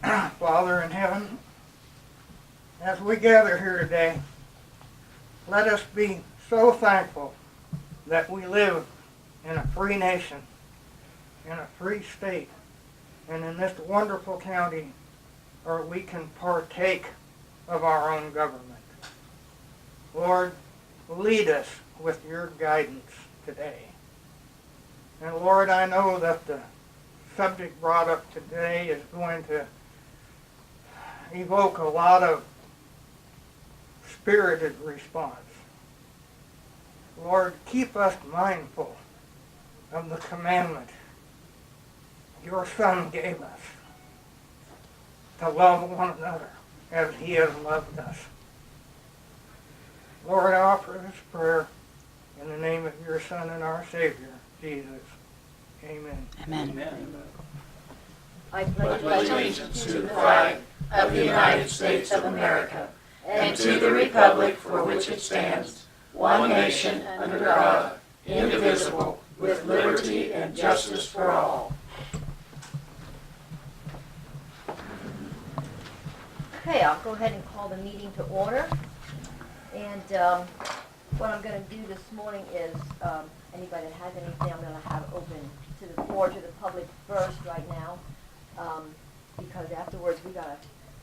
Father in heaven, as we gather here today, let us be so thankful that we live in a free nation, in a free state, and in this wonderful county where we can partake of our own government. Lord, lead us with your guidance today. And Lord, I know that the subject brought up today is going to evoke a lot of spirited response. Lord, keep us mindful of the commandment your Son gave us to love one another as he has loved us. Lord, I offer this prayer in the name of your Son and our Savior, Jesus. Amen. Amen. Amen. I pledge allegiance to the flag of the United States of America and to the republic for which it stands, one nation under God, indivisible, with liberty and justice for all. Okay, I'll go ahead and call the meeting to order. And what I'm going to do this morning is, anybody that has anything, I'm going to have open to the floor, to the public first right now. Because afterwards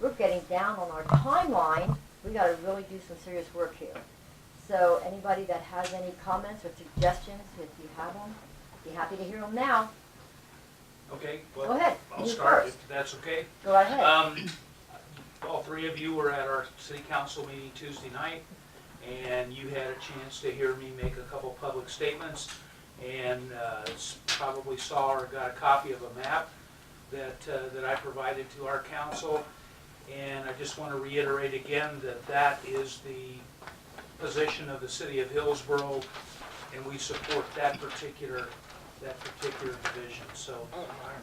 we're getting down on our timeline. We got to really do some serious work here. So anybody that has any comments or suggestions, if you have them, be happy to hear them now. Okay, well, Go ahead. I'll You start first. if that's okay. Go ahead. All three of you were at our city council meeting Tuesday night, and you had a chance to hear me make a couple public statements, and probably saw or got a copy of a map that I provided to our council. And I just want to reiterate again that that is the position of the city of Hillsborough, and we support that particular division. So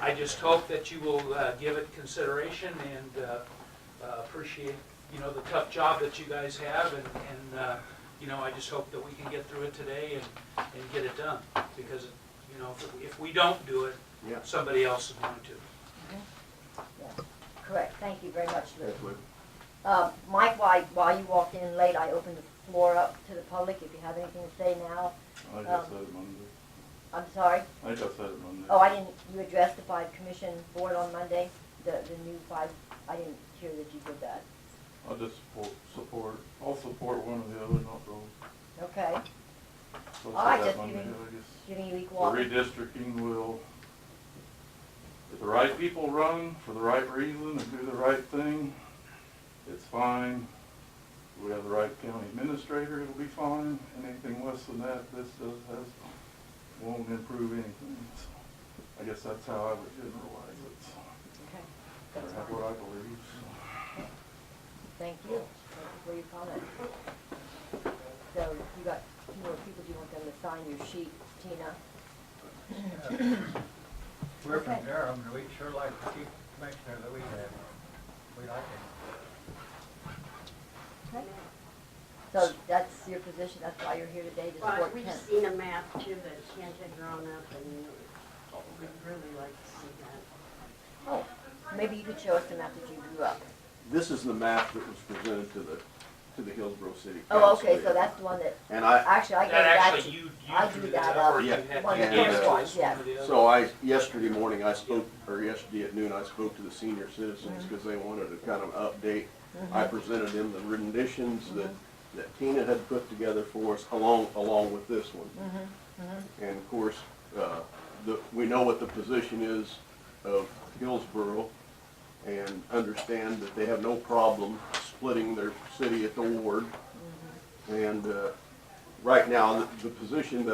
I just hope that you will give it consideration and appreciate, the tough job that you guys have, and I just hope that we can get through it today and get it done, because, if we don't do it, somebody else is going to. Yeah, correct. Thank you very much, Lou. Mike, while you walked in late, I opened the floor up to the public. If you have anything to say now. I just said it Monday. I'm sorry? I just said it Monday. Oh, you addressed the 5 commission board on Monday? The new 5, I didn't hear that you did that. I'll just I'll support one or the other, not both. Okay. So All right, that just Monday, giving you The equal. redistricting will, if the right people run for the right reason and do the right thing, it's fine. If we have the right county administrator, it'll be fine. Anything less than that, won't improve anything. So I guess that's how I would generalize it. So, Okay. or That's have fine. what I believe. So. Thank you. Thank you for your comment. So you got 2 more people. Do you want them to sign your sheet, Tina? We're from Okay. Durham, and we sure like the chief commissioner that we have. We like him. Okay. So that's your position. That's why you're here today to Well, support we've Kent. seen a map too that Kent had drawn up, and we'd really like to see that. Oh, maybe you could show us the map that you drew up. This is the map that was presented to the Hillsborough City Council. Oh, okay. So that's the one that And I, actually I gave That that actually, to. you I drew drew that that up, or up. you Yeah. had One to of the give first it to ones, us, yeah. one or the other. so yesterday morning or yesterday at noon, I spoke to the senior citizens because they wanted to kind of update. I presented them the renditions that Tina had put together for us along with this one. And of course, we know what the position is of Hillsborough and understand that they have no problem splitting their city at the ward. And right now, the position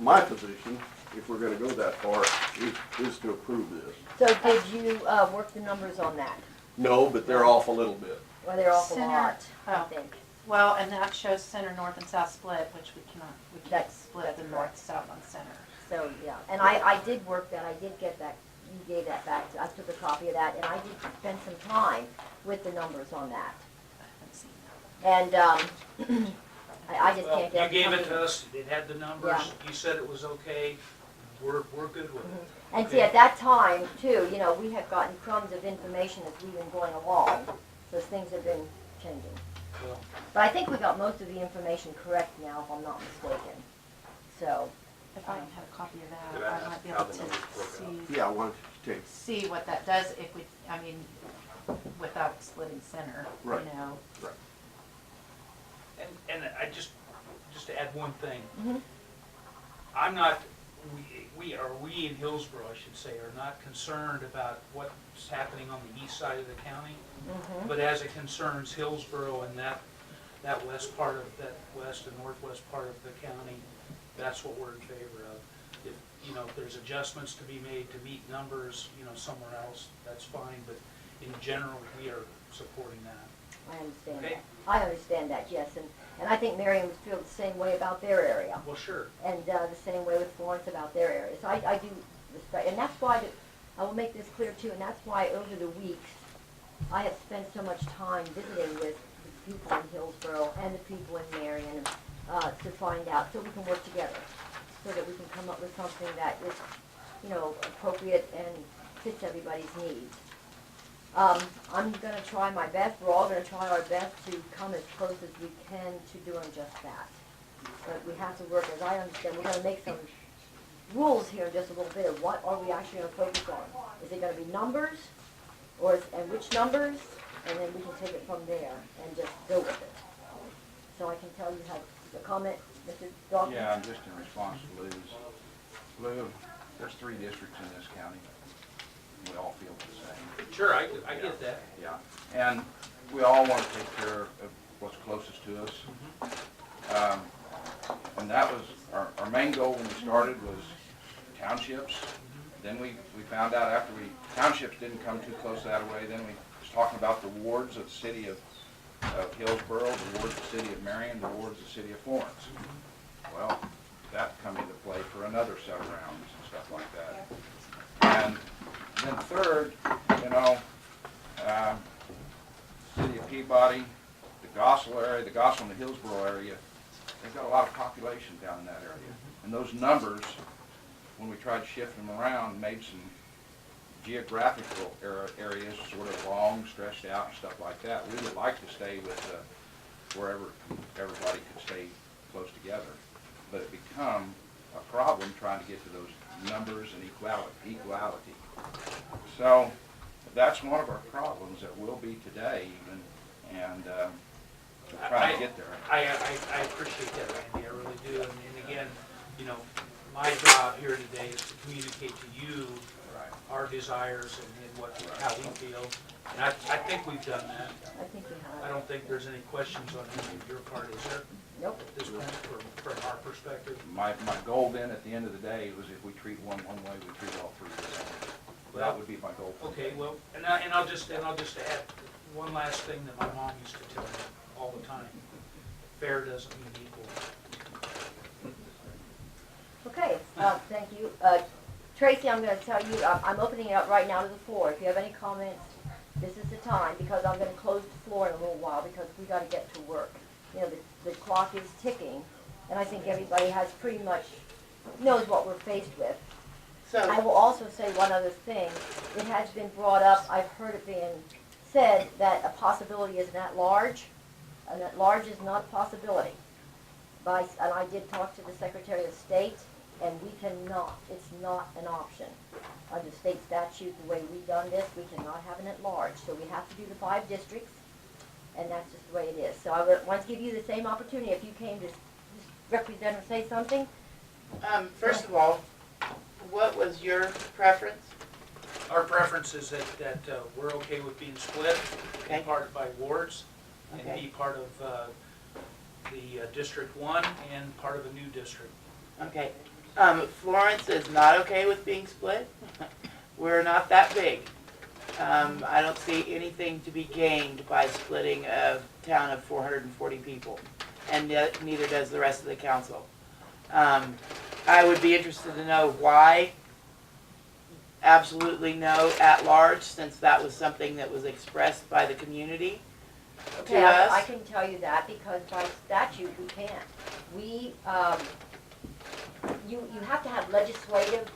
my position, if we're gonna go that far, is to approve this. So did you work the numbers on that? No, but they're off a little bit. Well, they're off a Center. lot, I Oh. think. Well, and that shows center, north, and south split, which we can't That's- split that's the correct. north, south on center. So, yeah, and I did work that, I did get that, you gave that back, I took a copy of that, and I did spend some time with the numbers on that. I haven't seen that. And, I just Well, can't get. you gave it something- to us, it had the numbers, Yeah. you said it was okay, we're good with it. And see, at that time, too, you know, we have gotten crumbs of information as we've been going along, so things have been changing. Well, But I think we got most of the information correct now, if I'm not mistaken. So, If I have a copy of Could that, I I ask might be how able the to numbers broke out? see, Yeah, I wanted to take, see what that does if we, I mean, without splitting center, you Right. know. and I just to add one thing, Mhm. I'm not, we in Hillsborough, I should say, are not concerned about what's happening on the east side of the county, but as it concerns Hillsborough and that west part of, that west and northwest part of the county, that's what we're in favor of. If, you know, if there's adjustments to be made to meet numbers, you know, somewhere else, that's fine, but in general, we are supporting that. I understand Okay. that. I understand that, yes, and I think Marion would feel the same way about their area, Well, sure. and the same way with Florence about their area. So I do respect, and that's why, I will make this clear too, and that's why over the weeks, I have spent so much time visiting with the people in Hillsborough and the people in Marion, to find out, so we can work together, so that we can come up with something that is, you know, appropriate and fits everybody's needs. I'm gonna try my best, we're all gonna try our best to come as close as we can to doing just that. But we have to work, as I understand, we're gonna make some rules here in just a little bit of what are we actually gonna focus on. Is it gonna be numbers, and which numbers, and then we can take it from there and just go with it. So I can tell you have a comment, Mr. Dawkins? Yeah, and just in response to Lou's, Lou, there's 3 districts in this county. We all feel the same. Sure, I get that. Yeah, and we all want to take care of what's closest to us. And that was, our main goal when we started was townships. Then we found out after townships didn't come too close that way, then we was talking about the wards of the city of Hillsborough, the wards of the city of Marion, the wards of the city of Florence. Well, that come into play for another set of rounds and stuff like that. And then third, you know, city of Peabody, the Gossel area, the Gossel and the Hillsborough area, they've got a lot of population down in that area. And those numbers, when we tried to shift them around, made some geographical areas sort of long, stretched out and stuff like that. We would like to stay with wherever everybody could stay close together. But it become a problem trying to get to those numbers and equality. So that's one of our problems that will be today even, and we're trying to get there. I appreciate that, Randy, I really do. And again, you know, my job here today is to communicate to you our desires and how we feel. And I think we've done that. I think we I have. don't think there's any questions on any of your part, is there? Nope. At this point, from our perspective? My goal then, at the end of the day, was if we treat one way, we treat all 3 the same. That would be my goal. Okay, well, and I'll just add one last thing that my mom used to tell me all the time. Fair doesn't mean equal. Okay, thank you. Tracy, I'm gonna tell you, I'm opening it up right now to the floor. If you have any comments, this is the time, because I'm gonna close the floor in a little while, because we gotta get to work. You know, the clock is ticking, and I think everybody has pretty much knows what we're faced with. I So, will also say one other thing. It has been brought up, I've heard it being said, that a possibility is an at-large. An at-large is not a possibility. And I did talk to the Secretary of State, and we cannot, it's not an option. Under state statute, the way we've done this, we cannot have an at-large. So we have to do the 5 districts, and that's just the way it is. So I want to give you the same opportunity. If you came to represent or say something, first of all, what was your preference? Our preference is that we're okay with being split, be Okay. part by wards, and Okay. be part of the District 1 and part of a new district. Okay. Florence is not okay with being split. We're not that big. I don't see anything to be gained by splitting a town of 440 people, and neither does the rest of the council. I would be interested to know why absolutely no at large, since that was something that was expressed by the community okay, to us. I can tell you that because by statute we can't. you have to have legislative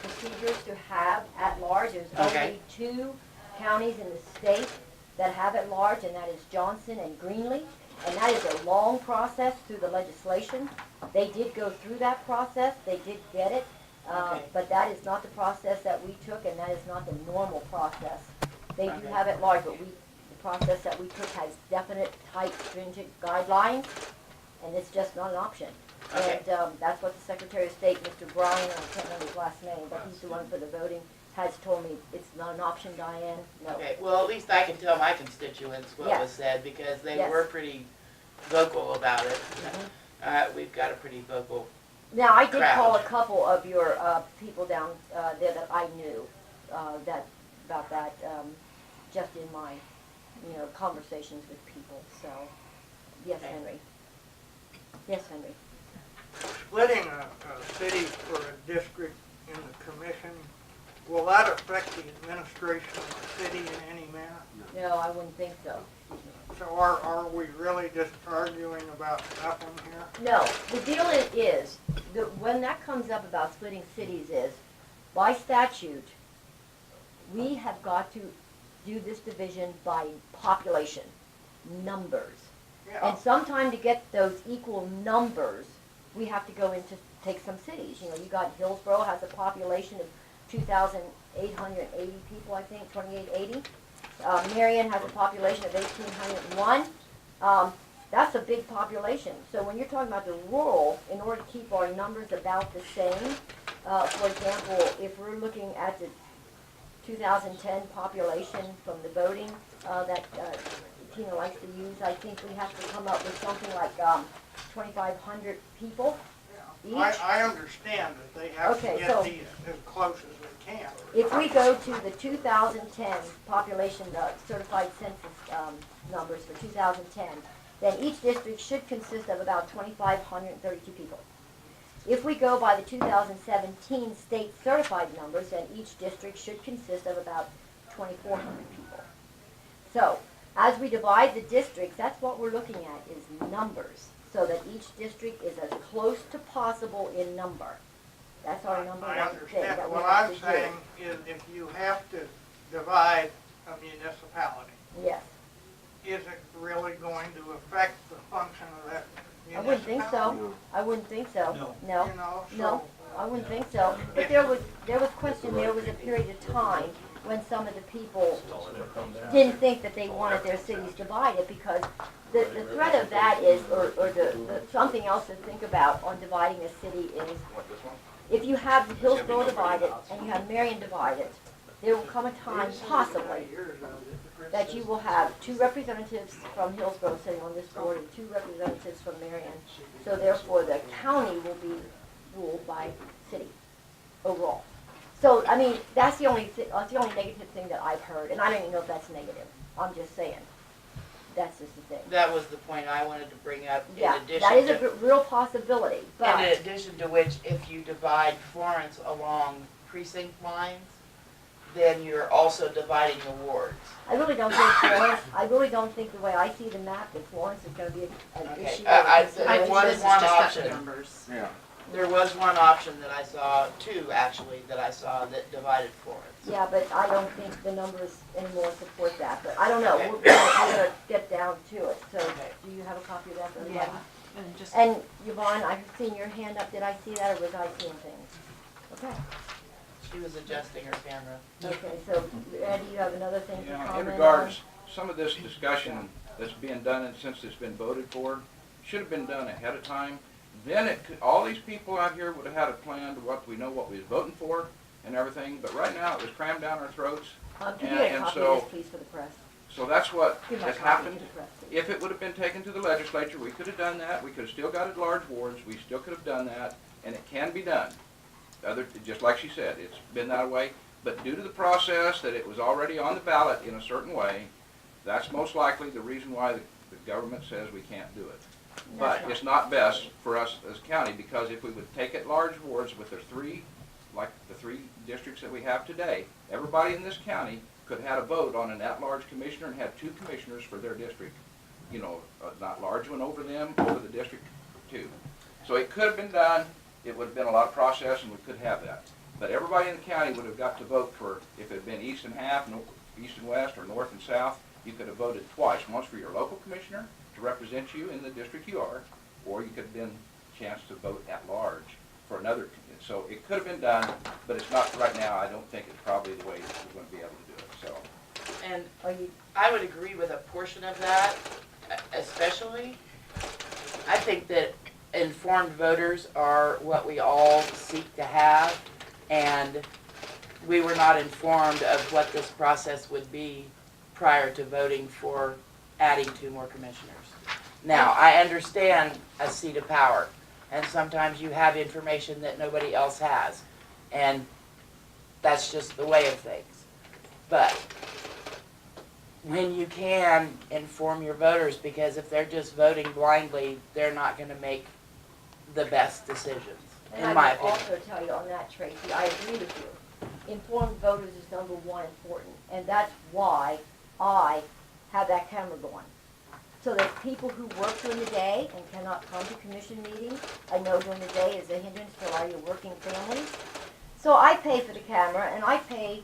procedures to have at-large. There's Okay. only 2 counties in the state that have at-large, and that is Johnson and Greenlee. And that is a long process through the legislation. They did go through that process, they did get it, Okay. but that is not the process that we took, and that is not the normal process. They do Okay. have at-large, but the process that we took has definite, tight, stringent guidelines, and it's just not an option. Okay. And that's what the Secretary of State, Mr. Bryan, I can't remember his last name, but he's the one for the voting, has told me it's not an option, Diane, no. Okay, well, at least I can tell my constituents what Yes. was said, because they Yes. were pretty vocal about it. Mhm. We've got a pretty vocal, Now, I did call a crowd. couple of your people down there that I knew about that, just in my, conversations with people, so, yes, Okay. Henry. Yes, Henry. Splitting a city for a district in the commission, will that affect the administration of the city in any manner? No, I wouldn't think so. So are we really just arguing about nothing here? No, the deal is, when that comes up about splitting cities is, by statute, we have got to do this division by population, numbers. Yeah, And sometime to get those equal numbers, we have to go into, take some cities. You got Hillsborough has a population of 2,880 people, I think, 2,880. Marion has a population of 1,801. That's a big population. So when you're talking about the rural, in order to keep our numbers about the same, for example, if we're looking at the 2010 population from the voting that Tina likes to use, I think we have to come up with something like 2,500 people each. I understand that they have to Okay, get so- these as close as they can. If we go to the 2010 population certified census numbers for 2010, then each district should consist of about 2,532 people. If we go by the 2017 state certified numbers, then each district should consist of about 2,400 people. So, as we divide the districts, that's what we're looking at, is numbers, so that each district is as close to possible in number. That's our number I one thing understand, that but we what have I'm to do. saying is if you have to divide a municipality, Yes, is it really going to affect the function of that I wouldn't think municipality? so. I wouldn't think so. No. No, You know, no, so, I wouldn't think so. But there was question, there was a period of time when some of the people didn't think that they wanted their cities divided, because the threat of that is, or the something else to think about on dividing a city is, if you have Hillsborough divided and you have Marion divided, there will come a time, possibly, that you will have 2 representatives from Hillsborough sitting on this board and 2 representatives from Marion. So therefore, the county will be ruled by city overall. So, I mean, that's the only negative thing that I've heard, and I don't even know if that's negative. I'm just saying. That's just the thing. that was the point I wanted to bring up. Yeah, In that is addition a real possibility, in but, addition to which, if you divide Florence along precinct lines, then you're also dividing the wards. I really don't think Florence, I really don't think the way I see the map, that Florence is gonna be an Okay, issue. I- or I- consideration. There was This is one just got the option. numbers. Yeah. There was one option that I saw, 2 actually, that I saw that divided Florence. Yeah, but I don't think the numbers anymore support that, but I don't know, Okay. we're gonna get down to it, so, Okay. do you have a copy of that for everybody? Yeah, and just, And Yvonne, I've seen your hand up, did I see that, or was I seeing things? Okay, She was adjusting her camera. okay, so, Eddie, you have another thing to Yeah, comment on? in regards, some of this discussion that's being done, and since it's been voted for, should have been done ahead of time. Then it could, all these people out here would have had a plan to what we know what we was voting for and everything, but right now it was crammed down our throats. Could you and- get a and copy so- of this, please, for the press? So that's what Give my has copy to happened. the press, please. If it would have been taken to the legislature, we could have done that, we could have still got it large wards, we still could have done that, and it can be done. Just like she said, it's been that way, but due to the process that it was already on the ballot in a certain way, that's most likely the reason why the government says we can't do it. But That's it's not best for us as a county, because if we would take it large wards with the 3, like the 3 districts that we have today, everybody in this county could have had a vote on an at-large commissioner and have 2 commissioners for their district. You know, not large one over them, over the district 2. So it could have been done, it would have been a lot of process and we could have that. But everybody in the county would have got to vote for, if it had been east and half, east and west, or north and south, you could have voted twice, once for your local commissioner to represent you in the district you are, or you could have been a chance to vote at large for another. So it could have been done, but it's not right now. I don't think it's probably the way we're going to be able to do it, so. And Are you, I would agree with a portion of that, especially. I think that informed voters are what we all seek to have, and we were not informed of what this process would be prior to voting for adding 2 more commissioners. Now, I understand a seat of power, and sometimes you have information that nobody else has, and that's just the way of things. But when you can inform your voters, because if they're just voting blindly, they're not gonna make the best decisions, and in my I opinion. would also tell you on that, Tracy, I agree with you. Informed voters is number 1 important, and that's why I have that camera going. So that people who work during the day and cannot come to commission meetings, I know during the day is a hindrance to a lot of your working families. So I pay for the camera, and I pay,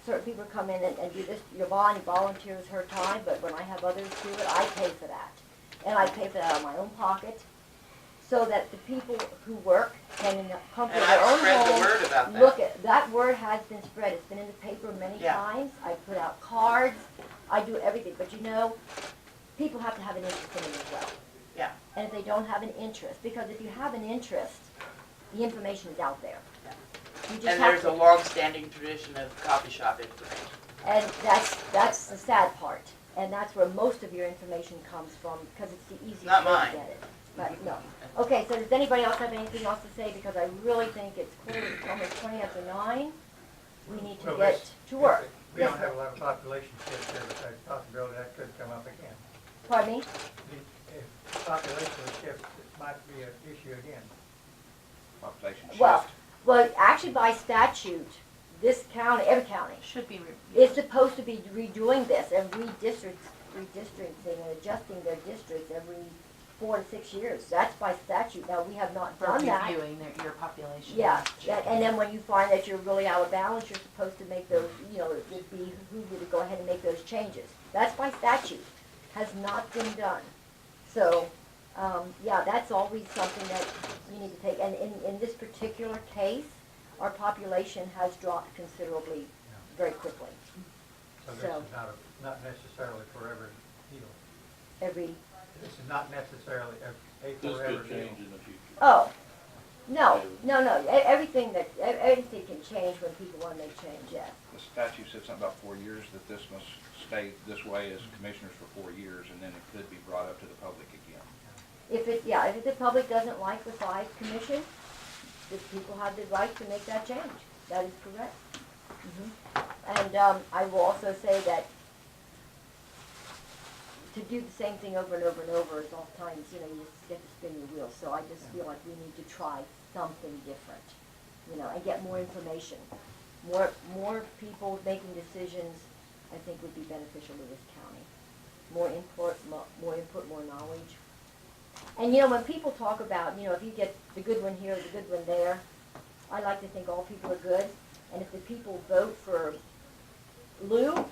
certain people come in and do this, Yvonne volunteers her time, but when I have others do it, I pay for that. And I pay for that out of my own pocket, so that the people who work can come to And their I've own spread the home. word about that. Look at, that word has been spread, it's been in the paper many Yeah. times, I put out cards, I do everything, but you know, people have to have an interest in it as well. Yeah. And if they don't have an interest, because if you have an interest, the information is out there. Yeah. You just And have there's to, a long-standing tradition of coffee shop information. and that's the sad part, and that's where most of your information comes from, because it's the easiest Not way to mine. get it. But, no. Okay, so does anybody else have anything else to say, because I really think it's almost 20 after 9, we need to Well, get this- to work. We Yes, don't sir. have a lot of population shift here, but there's a possibility that could come up again. Pardon me? If population shift, it might be an issue again. Population shift. Well, actually by statute, this county, every county, Should be, is supposed to be redoing this and redistricting and adjusting their districts every 4 to 6 years. That's by statute. Now, we have not for done that. reviewing your population. Yeah, and then when you find that you're really out of balance, you're supposed to make those, you know, it'd be who you to go ahead and make those changes. That's by statute. Has not been done. So, yeah, that's always something that you need to take. And in this particular case, our population has dropped considerably very quickly. So this So- is not necessarily forever deal. Every, This is not necessarily a This forever could deal. change in the future. oh, no. Everything can change when people want to make change, yes. The statute said something about 4 years, that this must stay this way as commissioners for 4 years, and then it could be brought up to the public again. If the public doesn't like the 5 commission, the people have the right to make that change. That is correct. And I will also say that to do the same thing over and over and over is oftentimes, you know, you just get to spin your wheels. So I just feel like we need to try something different, you know, and get more information. More people making decisions, I think, would be beneficial to this county. More input, more knowledge. And, you know, when people talk about, you know, if you get the good one here, the good one there, I like to think all people are good. And if the people vote for Lou,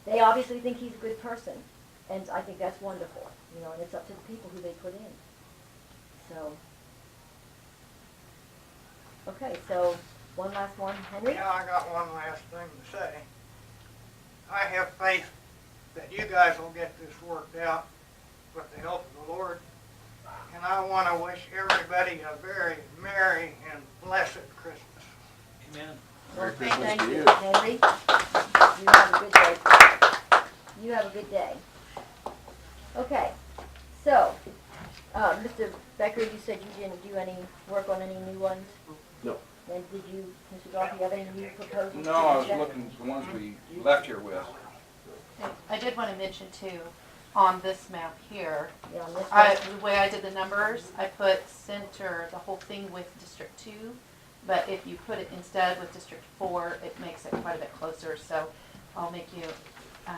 they obviously think he's a good person. And I think that's wonderful, you know, and it's up to the people who they put in. So, okay, so one last one, Henry? Yeah, I got one last thing to say. I have faith that you guys will get this worked out with the help of the Lord. And I want to wish everybody a very merry and blessed Christmas. Amen. Well, Merry Christmas thank to you, you. Henry. You have a good day. You have a good day. Okay, so, Mr. Becker, you said you didn't do any work on any new ones? No. And did you, Mr. Goff, you have any new proposals? No, to I was present? looking at the ones we left here with. I did want to mention too, on this map here, Yeah, on this one. the way I did the numbers, I put center the whole thing with District 2, but if you put it instead with District 4, it makes it quite a bit closer, so I'll make you, I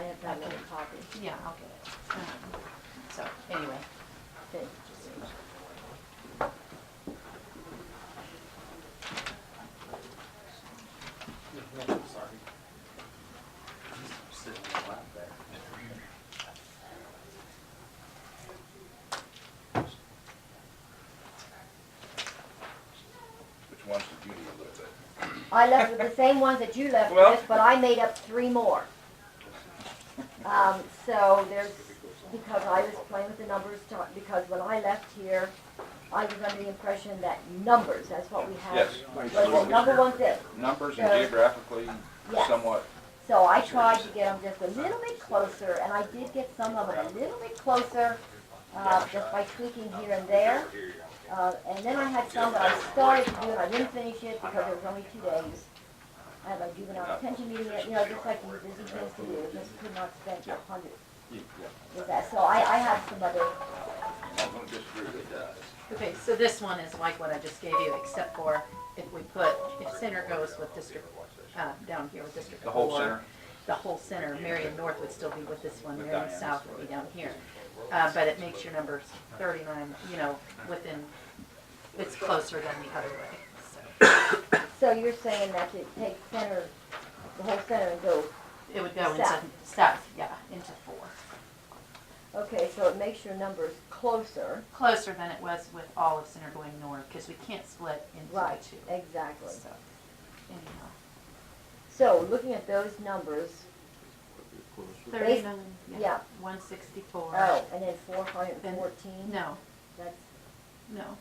have that one copy. yeah, I'll get it. So, anyway. Okay. Sitting in the lap there. Which ones did you need a little bit? I left with the same ones that you left Well- with, but I made up 3 more. So there's, because I was playing with the numbers, because when I left here, I was under the impression that numbers, that's what we had. Yes. Was the number one thing. Numbers and So- geographically Yes. somewhat. So I tried to get them just a little bit closer, and I did get some of them a little bit closer, just by tweaking here and there. And then I had some that I started to do, and I didn't finish it because it was only 2 days. I had my juvenile detention meeting, just like these busy things to do, just could not spend 100 with that. So I have some other, I'm gonna disagree with that. Okay, so this one is like what I just gave you, except for if we put, if center goes with district, down here with district The whole 4, center? The whole center, Marion North would still be with this one, Marion South would be down here. But it makes your numbers 39, within, it's closer than the other way, so. so you're saying that to take center, the whole center and go, It would go into South. south, yeah, into 4. okay, so it makes your numbers closer. Closer than it was with all of center going north, because we can't split into Right, 2. exactly. So, anyhow. So looking at those numbers, 39, yeah. 164. oh, and then 414, No, that's, no.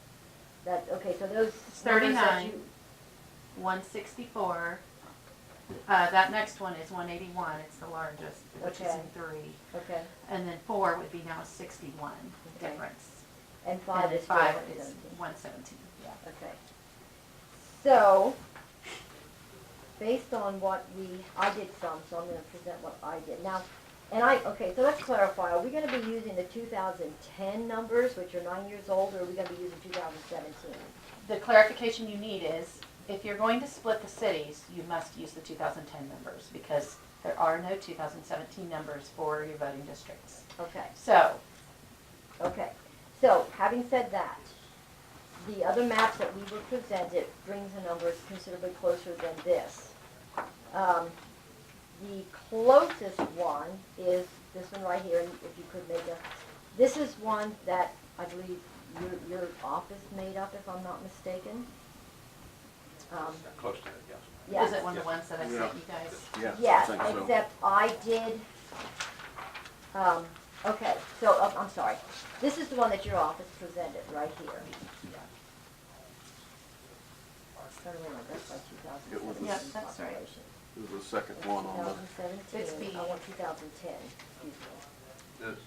okay, so those It's numbers that 39. you, 164. That next one is 181. It's the largest, which is Okay. in 3. okay, And then 4 would be now 61 Okay. difference. and 5 And then is 5 is 417. 117. Yeah. Okay. So, based on what I did some, so I'm gonna present what I did. Now, okay, so let's clarify, are we gonna be using the 2010 numbers, which are 9 years old, or are we gonna be using 2017? The clarification you need is, if you're going to split the cities, you must use the 2010 numbers, because there are no 2017 numbers for your voting districts. Okay, So, okay. So, having said that, the other maps that we were presented brings the numbers considerably closer than this. The closest one is this one right here, and if you could make this is one that I believe your office made up, if I'm not mistaken. Close to it, yes. Yes. is it one of the ones that I sent you guys? Yeah, I Yes, think so. except I did, okay, so, I'm sorry. This is the one that your office presented, right here. That's like It was 2017 Yep, that's right. population. It was the second one on the, 2017, It's I want 2010, excuse me. This-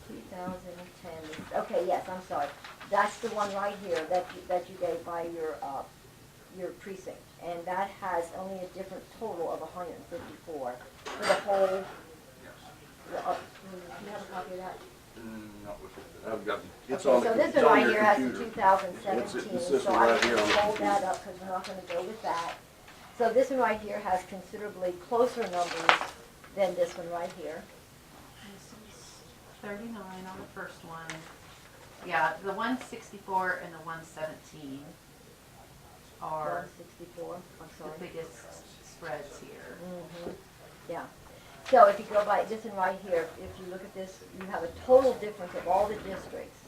2010, okay, yes, I'm sorry. That's the one right here that you gave by your precinct. And that has only a different total of 154 for the whole, do you have a copy of that? Not with it. I've got, it's Okay, on the, so this it's one on right your here has the computer. 2017, It's this so one I'm right here going on to the hold that computer. up because we're not going to go with that. So this one right here has considerably closer numbers than this one right here. This is 39 on the first one. Yeah, the 164 and the 117 are 164, I'm the sorry. biggest spreads here. Mhm. Yeah. So if you go by this one right here, if you look at this, you have a total difference of all the districts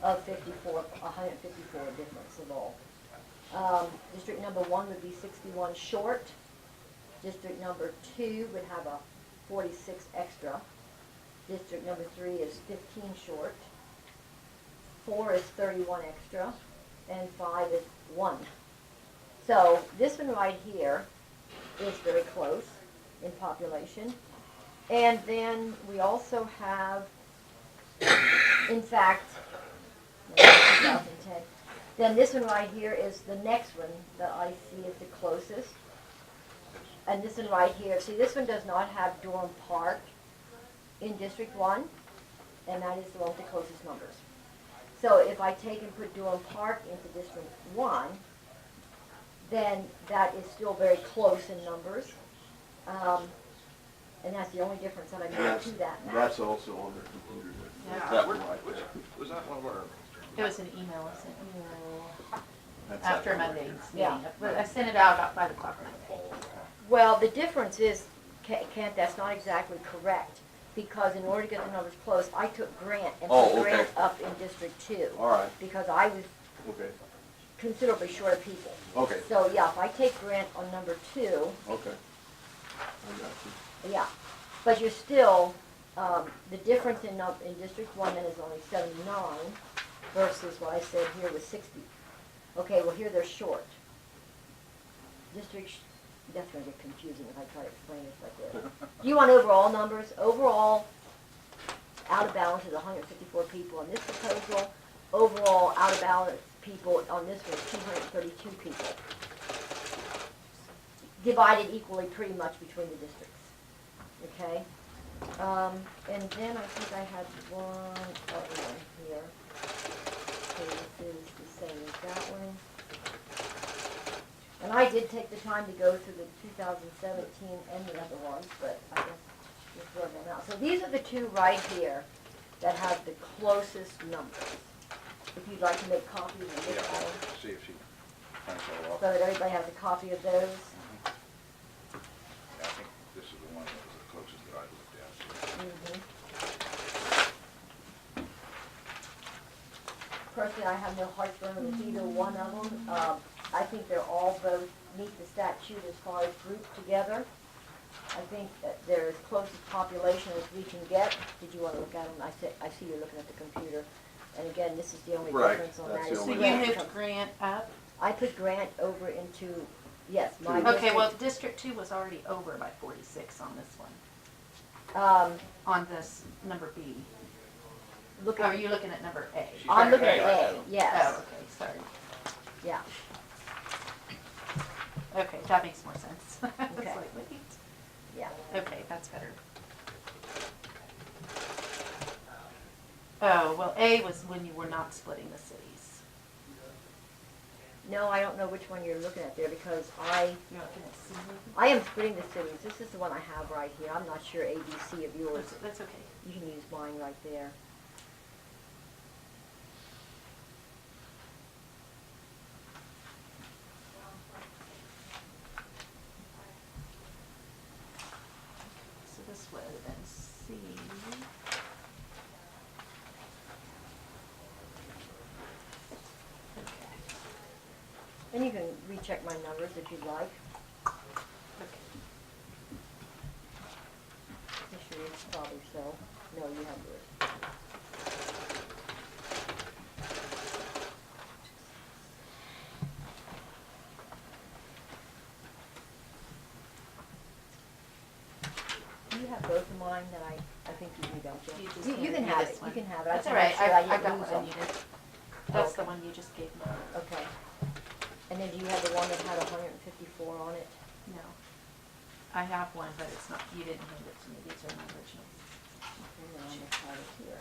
of 154 difference of all. District number 1 would be 61 short. District number 2 would have a 46 extra. District number 3 is 15 short. 4 is 31 extra. And 5 is 1. So this one right here is very close in population. And then we also have, in fact, 2010. Then this one right here is the next one that I see is the closest. And this one right here, see this one does not have Durham Park in District 1, and that is the one with the closest numbers. So if I take and put Durham Park into District 1, then that is still very close in numbers. And that's the only difference that I made to that map. That's also on their computer. Yeah. That one right there. Was that one where? It was an email I sent you. after Monday's Yeah. meeting. But I sent it out about 5 o'clock Monday. Well, the difference is, Kent, that's not exactly correct, because in order to get the numbers close, I took Grant and Oh, put okay. Grant up in District 2. All right, Because I was okay, considerably short of people. okay, So, yeah, if I take Grant on number 2, okay. I got you. yeah, but you're still, the difference in District 1 then is only 79 versus what I said here was 60. Okay, well, here they're short. That's gonna get confusing if I try to explain this like this. Do you want overall numbers? Overall, out of balance is 154 people on this proposal. Overall, out of balance people on this was 232 people. Divided equally pretty much between the districts, okay? And then I think I had one other one here. Okay, this is the same as that one. And I did take the time to go through the 2017 and the other ones, but I guess just throw them out. So these are the two right here that have the closest numbers. If you'd like to make copies of this Yeah, one, see if she prints all off. so that everybody has a copy of those. Yeah, I think this is the one that was the closest that I looked at. Personally, I have no heartburn with either one of them. I think they're all both meet the statute as far as grouped together. I think that they're as close as population as we can get. Did you want to look at them? I see you're looking at the computer. And again, this is the only Right, difference on that's that. the is So you only Grant moved comes- Grant up? I put Grant over into, yes, my Okay, district. well, District 2 was already over by 46 on this one, on this number B. Look Or are at, you looking at number A? I'm looking at A. A, yes, Oh, okay, sorry. yeah. Okay, that makes more sense. I was Okay. like, wait. Yeah. Okay, that's better. Oh, well, A was when you were not splitting the cities. No, I don't know which one you're looking at there because You're looking at C maybe? I am splitting the cities. This is the one I have right here. I'm not sure ABC of yours. That's okay. You can use mine right there. So this would have been C. Okay. And you can recheck my numbers if you'd like. Okay. I'm sure it's probably so. No, you have yours. Do you have both of mine that I think you do, don't you? You just You handed can me have this it, one. you can have it. That's I all just right, wanna make sure I didn't got lose what I them. needed. That's the Okay. one you just gave me. Okay. And then do you have the one that had 154 on it? No. I have one, but it's not, you didn't hand it to me, these are my originals. Okay, then I must have it here.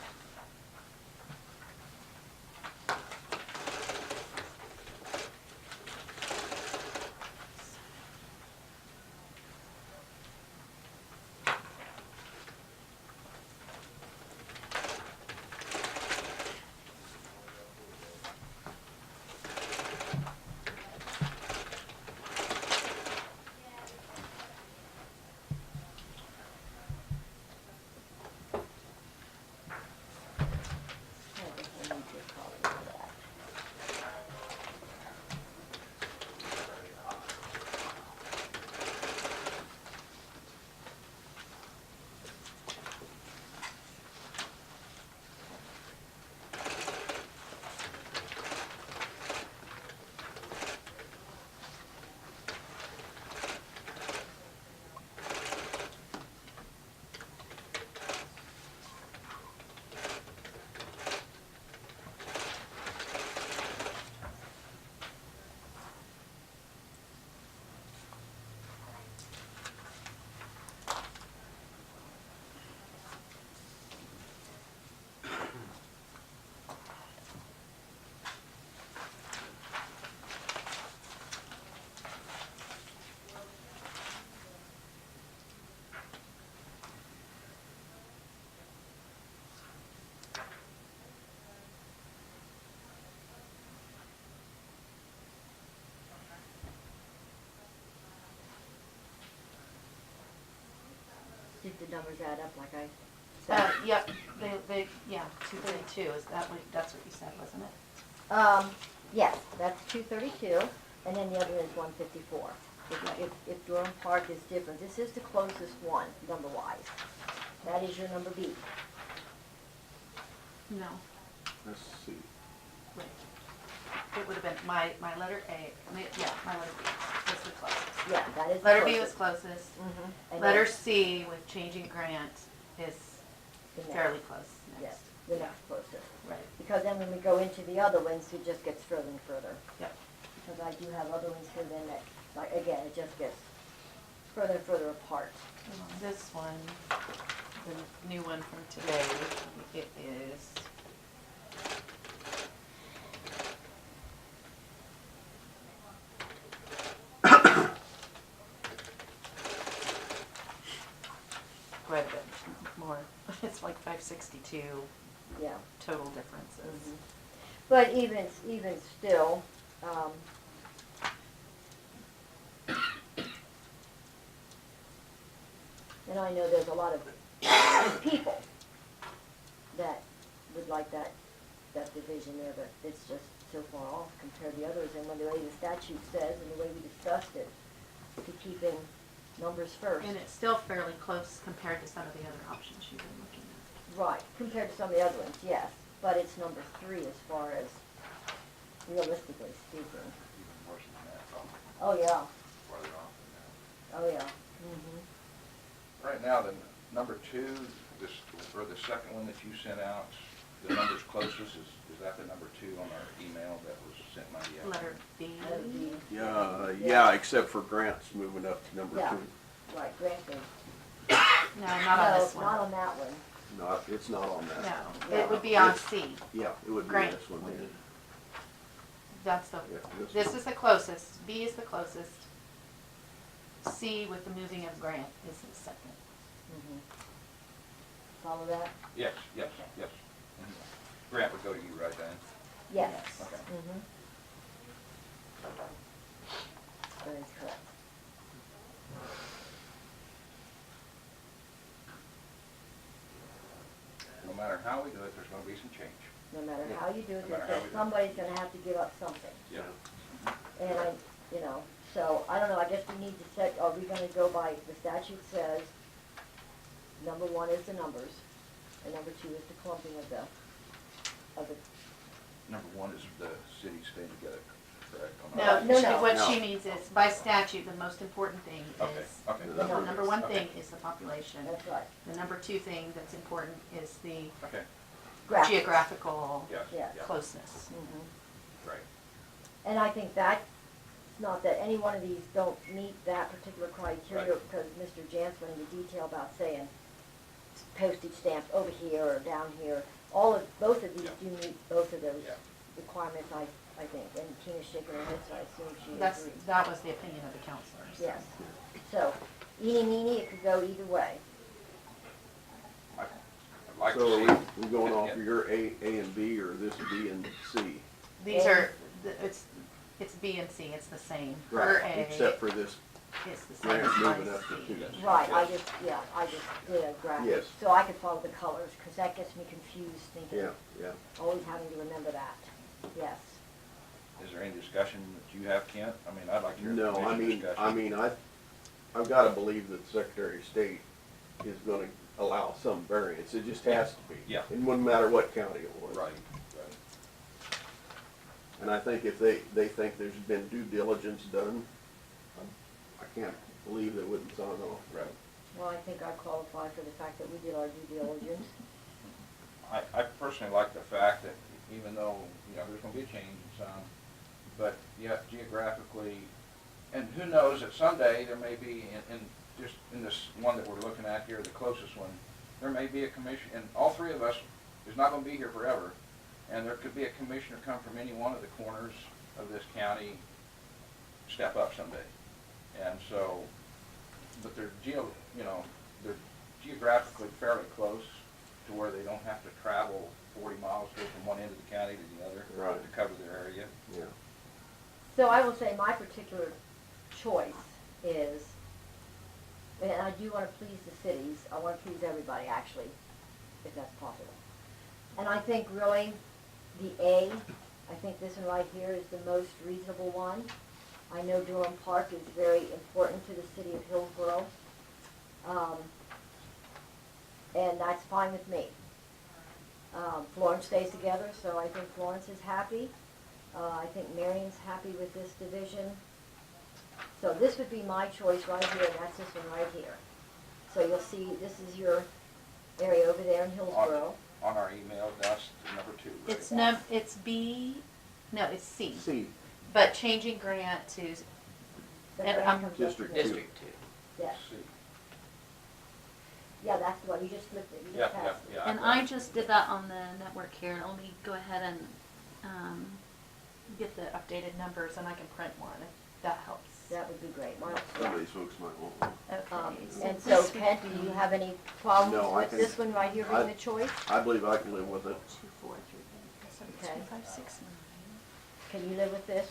Did the numbers add up like I said? Yep, yeah, 232, is that what, that's what you said, wasn't it? Yes, that's 232, and then the other is 154. If Durham Park is different, this is the closest one, number-wise. That is your number B. No, Let's see. wait. It would have been my letter A, yeah, my letter B was the closest. Yeah, that is the Letter B was closest. closest. Mhm. And Letter then C with changing grant is the next- fairly close Yes, next. the next closest. Right, Because then when we go into the other ones, it just gets further and further. yep. Because I do have other ones here then that, like, again, it just gets further and further apart. This one, the new one from today, it is quite a bit more. It's like 562 Yeah. total differences. Mhm. But even still, and I know there's a lot of people that would like that division there, but it's just so far off compared to the others. And when the way the statute says and the way we discussed it, to keeping numbers first. And it's still fairly close compared to some of the other options you've been looking at. Right, compared to some of the other ones, yes, but it's number 3 as far as realistically speaking. Even worse than that, Oh, yeah, farther off than oh, yeah. Mm-hmm. that. Right now, the number 2, this, or the second one that you sent out, the number's closest, is that the number 2 on our email that was sent by you? Letter B. Yeah, except for grants moving up to number Yeah. 2. Right, granted. No, not on this No, not one. on that one. It's not on that. No, it would be on It's- C. Yeah, it would be Grant this one would here. be. That's the, Yeah, this one. is the closest, B is the closest. C with the moving of grant is the second. Mm-hmm. Follow that? Yes, yes, yes. Mhm. Grant would go to you, right, Diane? Yes. Okay. Mm-hmm. That is correct. No matter how we do it, there's gonna be some change. No matter Yeah. how you do it, No matter how we do it. somebody's gonna have to give up something. Yeah. And so, I don't know, I guess we need to set, are we gonna go by, the statute says, number 1 is the numbers, and number 2 is the clumping of the, Number 1 is the city staying together, correct? No, No. what No. she means is, by statute, the most important thing Okay, is, okay. The no, number 1 Okay. thing is the population. that's right, The number 2 thing that's important is the Okay, graphics. geographical yes, Yes. yeah, closeness. Mhm. right. And I think that, not that any one of these don't meet that particular criteria, Right. because Mr. Jantz went into detail about saying postage stamps over here or down here. Both of these Yeah. do meet both of those Yeah. requirements, I think, and Tina's shaking her head, so I assume she That's, agrees. that was the opinion of the counselors. Yes, so, eeny, meeny, it could go either way. I'd like So to are see. we going off Yeah. of your A and B, or this B and C? These And- are, it's B and C, it's the same. Per A, Except for this it's the same grant as moving up to C. 2. Right, I Yes. just did a graphic, Yes. so I could follow the colors, because that gets me confused thinking, Yeah, yeah. always having to remember that, yes. Is there any discussion that you have, Kent? I mean, I'd like to hear No, the commission discussion. I've gotta believe that the Secretary of State is gonna allow some variance. It just has to be. Yeah. It wouldn't matter what county it was. Right, right. And I think if they think there's been due diligence done, I can't believe they wouldn't sign off. Right. Well, I think I qualify for the fact that we did our due diligence. I personally like the fact that even though, there's gonna be a change in some, but yet geographically, and who knows, that someday there may be, just in this one that we're looking at here, the closest one, there may be a commission, and all 3 of us is not gonna be here forever, and there could be a commissioner come from any one of the corners of this county, step up someday. And so, but they're they're geographically fairly close to where they don't have to travel 40 miles to go from one end of the county to the other Right. to cover their area. Yeah. So I will say my particular choice is And I do want to please the cities, I want to please everybody, actually, if that's possible. And I think really, the A, I think this one right here is the most reasonable one. I know Durham Park is very important to the city of Hillsborough. And that's fine with me. Florence stays together, so I think Florence is happy. I think Marion's happy with this division. So this would be my choice right here, and that's this one right here. So you'll see, this is your area over there in Hillsborough. On our email, that's number 2. right? It's B, no, it's C, C, but changing Grant to, The and, grant um, comes up District here. Two. District 2. Yes, C. yeah, that's the one, you just flipped it, you Yeah, just passed it. And I just did that on the network here, and let me go ahead and, get the updated numbers, and I can print one, if that helps. That would be great. Why some don't- of these folks might want one. Okay. And so, this Kent, do you have any problems No, I with can- this one right here being I- the choice? I believe I can live with it. 2, 4, 3, 7, Okay. 2, 5, 6, 9. Can you live with this?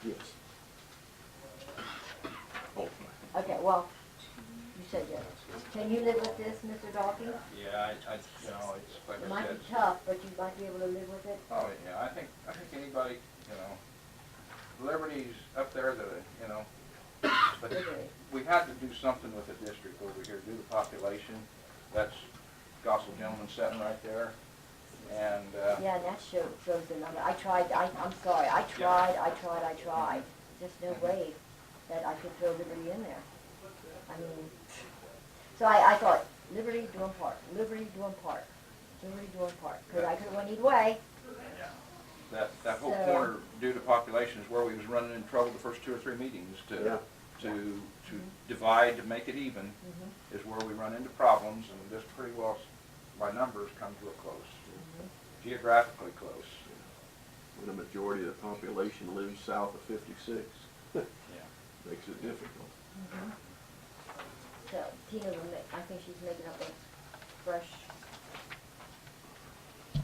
Yes. Hopefully. Okay, well, you said yes. Can you live with this, Mr. Dawkins? Yeah, it's like It I might said. be tough, but you might be able to live with it. Oh, yeah, I think anybody, Liberty's up there that, but Liberty. we had to do something with the district over here, due to population. That's Gossel Gentleman sitting right there, and, Yeah, and that shows the number. I'm sorry, I tried. Just no way that I could throw Liberty in there. I mean, so I thought, Liberty, Durham Park, Liberty, Durham Park, Liberty, Durham Park, because I could have went either way. that whole So- corner, due to population, is where we was running in trouble the first 2 or 3 meetings Yeah. to divide, to make it even, is where we run into problems, and this pretty well, by numbers, comes real close. Geographically close. When the majority of the population lives south of 56, Yeah. makes it difficult. So Tina will I think she's making up a fresh,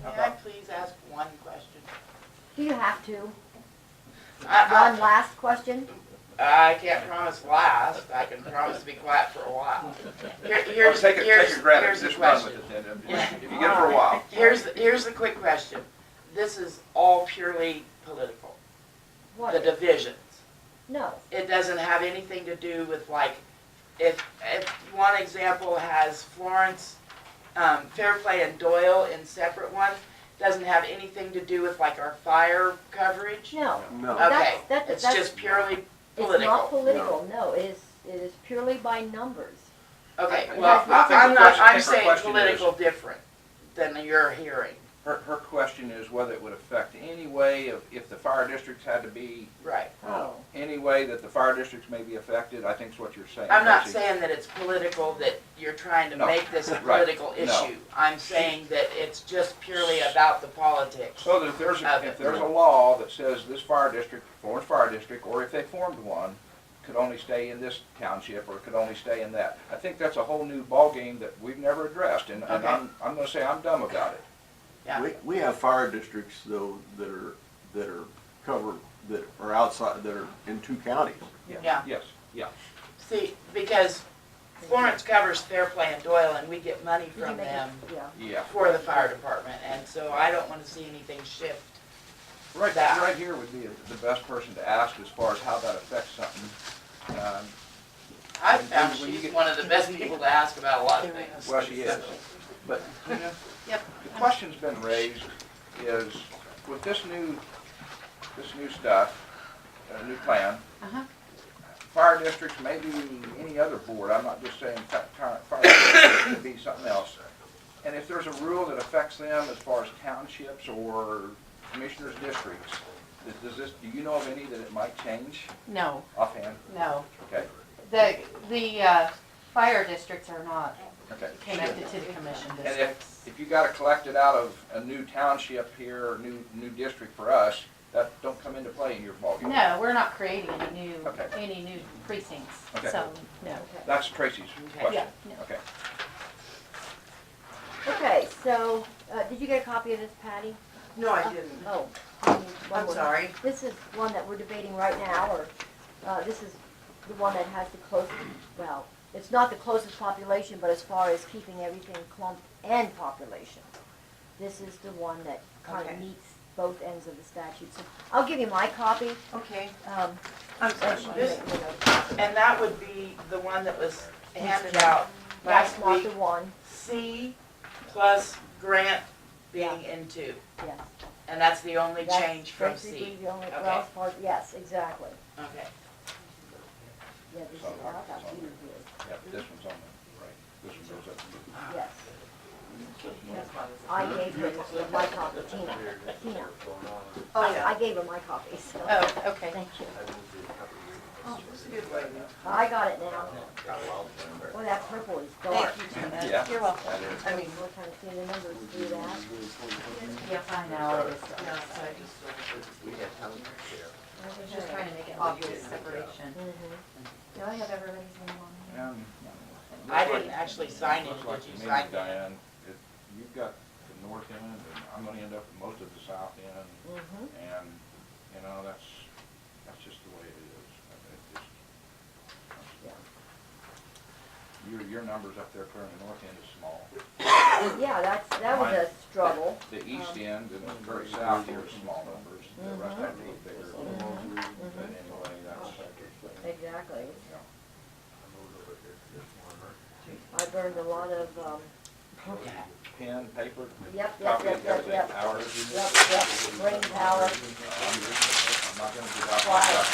May I please ask one question? do you have to? I- One last question? I can't promise last, I can promise to be quiet for a while. Here's Take it for granted, here's the just run with question. it then, if you get it for a while. Here's the quick question. This is all purely political, What? the divisions. No. It doesn't have anything to do with like, if one example has Florence, Fairplay and Doyle in separate ones, doesn't have anything to do with like our fire coverage? No. No. Okay, That's- it's that's- just purely It's political. not political, no, it is purely by numbers. Okay, I well, think the I'm question saying is- political different than you're hearing. Her question is whether it would affect any way of, if the fire districts had to be, Right. any way that the fire districts may be affected, I think is what you're saying. I'm not Tracy. saying that it's political, that you're trying to No. make this a Right. political No. issue. I'm saying that it's just purely about the politics. So that if there's a law that says this fire district, Florence Fire District, or if they formed one, could only stay in this township, or could only stay in that. I think that's a whole new ballgame that we've never addressed, and Okay. I'm gonna say I'm dumb about it. Yeah. We have fire districts though that are covered, that are outside, that are in 2 counties. Yeah. Yes, yeah. See, because Florence covers Fairplay and Doyle, and we get money Did you from make it? them Yeah. Yeah. for the fire department, and so I don't wanna see anything shift. Right, that. right here would be the best person to ask as far as how that affects something. I've And found when you she's get- one of the best people to ask about a lot of things. Well, she is. But, Yep. the question's been raised is, with this new stuff, new plan, Uh-huh. fire districts, maybe any other board, I'm not just saying fire districts, it could be something else. And if there's a rule that affects them as far as townships or commissioners' districts, do you know of any that it might change No, offhand? no. Okay, The fire districts are not okay. connected to the commission And districts. if you gotta collect it out of a new township here, or new district for us, that don't come into play in your ballgame. No, we're not creating Okay. any new precincts, Okay. so, no. That's Tracy's question. Yeah, no. Okay. Okay, so, did you get a copy of this, Patty? No, I didn't. Oh, I need one I'm more. sorry. This is one that we're debating right now, or, this is the one that has the closest, well, it's not the closest population, but as far as keeping everything clumped and population, this is the one that kind of Okay. meets both ends of the statute. So I'll give you my copy. Okay. Um, I'm sorry, and you this, can make notes. and that would be the one that was handed out That's last not week, the one, C plus grant being Yeah. in two. yes. And that's the only That's change from basically C. the only, Okay. well, as far, yes, exactly. Okay. Yeah, this is, So, I got so- you here, Yep, this one's on the, right, this one goes up. yes. I gave her my copy, Tina. Oh, yeah. I gave her my copy, so. Oh, okay. Thank you. Oh, that's a good way. I got it now. Boy, that purple is dark. Thank you, Tina. Yeah. You're welcome. That is. I mean, We're trying to see the numbers through that. Yeah, I know, it is. yeah, so I just, I was just trying to make it obvious separation. Do I have everybody's name on here? And I looks didn't like- actually sign it. looks like Did to you me, sign it? Diane, you've got the north end, and I'm gonna end up with most of the south end, and, you know, that's just the way it is. It just- Your numbers up there clear in the north end is small. Yeah, that was a struggle. The east end and the very south here is small numbers, the rest have to be bigger. But anyway, that's, Exactly. yeah. I burned a lot of, Pen, paper, yep, copy, yep, everything, yep. hours. Brain power. I'm not gonna give out Why? your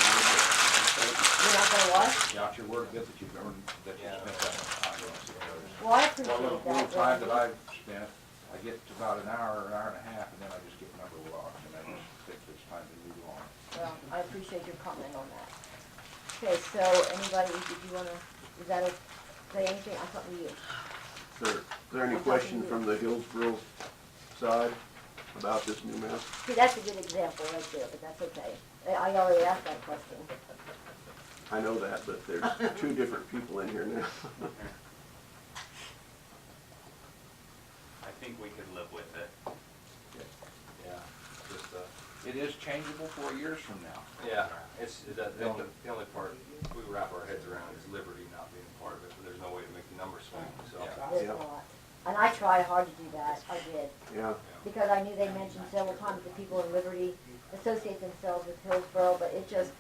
You're not gonna what? out your word good that you've earned, that you spent that much time on it. Well, I Well, appreciate the that. little time that Randy. I've spent, I get to about an hour and a half, and then I just get number locked, and I just think it's time to move on. Well, I appreciate your comment on that. Okay, so anybody, did you wanna, is that a, say anything? I thought we, Is there any question from the Hillsborough side about this new map? see, that's a good example right there, but that's okay. I already asked that question. I know that, but there's two different people in here now. I think we could live with it. Yeah, just, It is changeable 4 years from now. yeah, the only part we wrap our heads around is Liberty not being part of it, but there's no way to make the numbers swing, so. There's Yeah. a lot. And I tried hard to do that, I did. Yeah, Because I knew they mentioned several times that people in Liberty associate themselves with Hillsborough, but it just,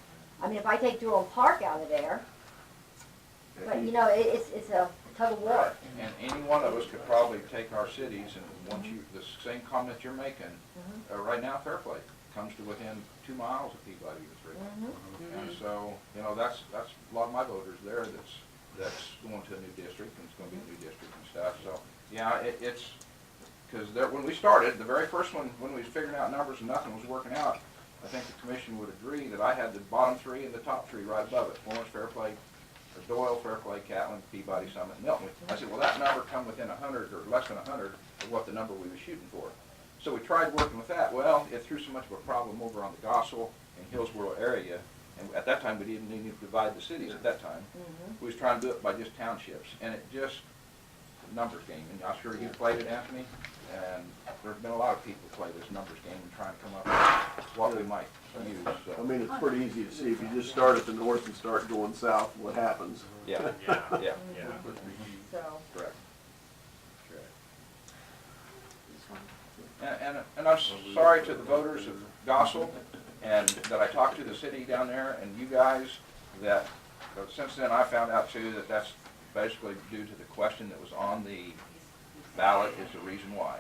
I mean, if I take Durham Park out of there, but you know, it's a tug of war. And any one of us could probably take our cities, and once you, the same comment you're making, right now Fairplay comes to within 2 miles of Peabody or 3. And so, you know, that's a lot of my voters there that's going to a new district, and it's gonna be a new district and stuff, so, yeah, it's, because when we started, the very first one, when we was figuring out numbers and nothing was working out, I think the commission would agree that I had the bottom 3 and the top 3 right above it, Florence, Fairplay, or Doyle, Fairplay, Catlin, Peabody, Summit, and Milton. I said, well, that number come within 100 or less than 100 of what the number we was shooting for. So we tried working with that. Well, it threw so much of a problem over on the Gossel and Hillsborough area, and at that time we didn't even divide the cities at that time. We was trying to do it by just townships, and it just, the numbers game, and I'm sure you played it, Anthony, and there's been a lot of people play this numbers game and trying to come up with what we might use, I so. mean, it's pretty easy to see. If you just start at the north and start going south, what happens? Yeah, Yeah, yeah, yeah. So, correct. And I'm sorry to the voters of Gossel, and that I talked to the city down there, and you guys, that, but since then I found out too that that's basically due to the question that was on the ballot is the reason why.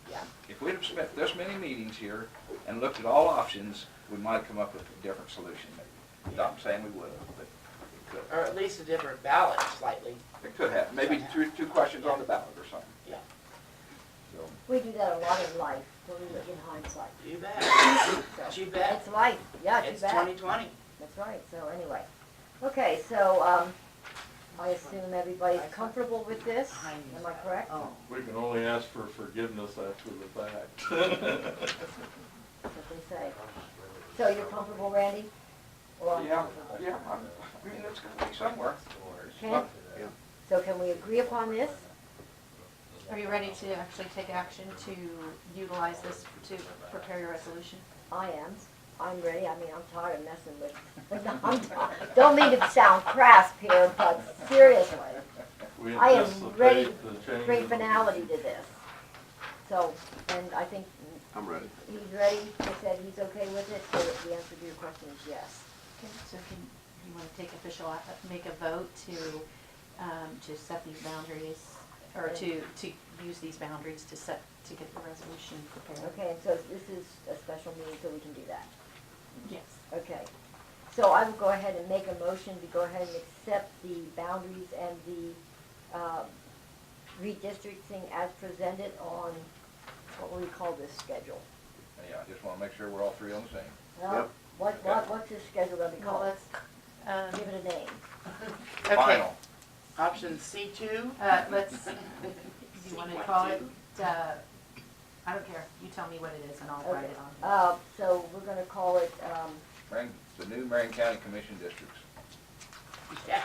yeah. If we'd have spent this many meetings here and looked at all options, we might have come up with a different solution maybe. Not saying we would have, but it could. or at least a different ballot slightly. It could have, maybe two questions on the ballot or something. Yeah. So, We do that a lot in life, when we look in hindsight. You bet. So, You bet. It's life, yeah, too It's bad. 2020. That's right, so anyway. Okay, so, I assume everybody's comfortable with this, am I correct? Oh. We can only ask for forgiveness after the fact. That's what they say. So you're comfortable, Randy? Or yeah, uncomfortable? yeah, I mean, it's gonna be somewhere. Okay, so can we agree upon this? Are you ready to actually take action to utilize this to prepare your resolution? I am. I'm ready. I mean, I'm tired of messing with, don't mean to sound crass here, but seriously, We I am ready anticipate the to changes bring will be- finality to this. So, and I think I'm ready. he's ready. He said he's okay with it, so the answer to your question is yes. Okay, so can, you wanna take official, make a vote to set these boundaries, or to use these boundaries to set, to get the resolution prepared? Okay, and so this is a special meeting, so we can do that. Yes. Okay. So I will go ahead and make a motion to go ahead and accept the boundaries and the redistricting as presented on, what will we call this schedule? Yeah, I just wanna make sure we're all three on the same. Well, what's this schedule gonna be Well, called? let's, Give it a name. okay, Final. Option C2? let's, you wanna call it, I don't care, you tell me what it is and I'll write it on. So we're gonna call it, The new Marion County Commission districts. okay,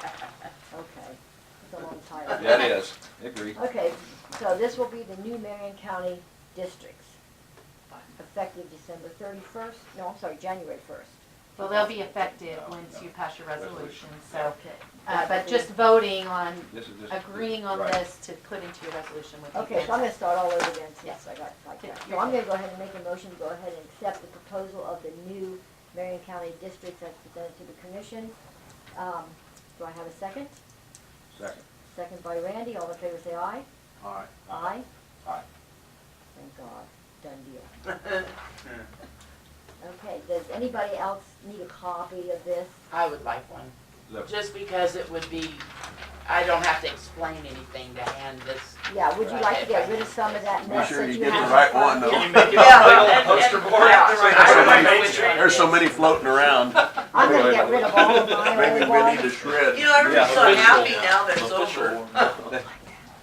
it's a long title. Yeah, it is, agree. Okay, so this will be the new Marion County districts, effective December 31st, no, I'm sorry, January 1st. Well, they'll be effective once you pass your resolution, so, Okay. but just voting on, This is just. agreeing on right. this to put into your resolution would be Okay, so I'm gonna start all over again Yes. since I got like that. So You're I'm good. gonna go ahead and make a motion to go ahead and accept the proposal of the new Marion County districts as presented to the commission. Do I have a second? Second. Second by Randy, all in favor say aye. Aye. Aye? Aye. Thank God, done deal. Okay, does anybody else need a copy of this? I would like one, Look, just because it would be, I don't have to explain anything to hand this. Yeah, would you like to get rid of some of that Be mess sure that you you get the have? right one, though. Can you make it a Yeah, big old and- poster and- board out there? I remember Right. which one it There's so is. many floating around. I'm gonna get rid of all of my Maybe old we need to ones. shred. You know, everybody's so official. happy now that it's Official over. one.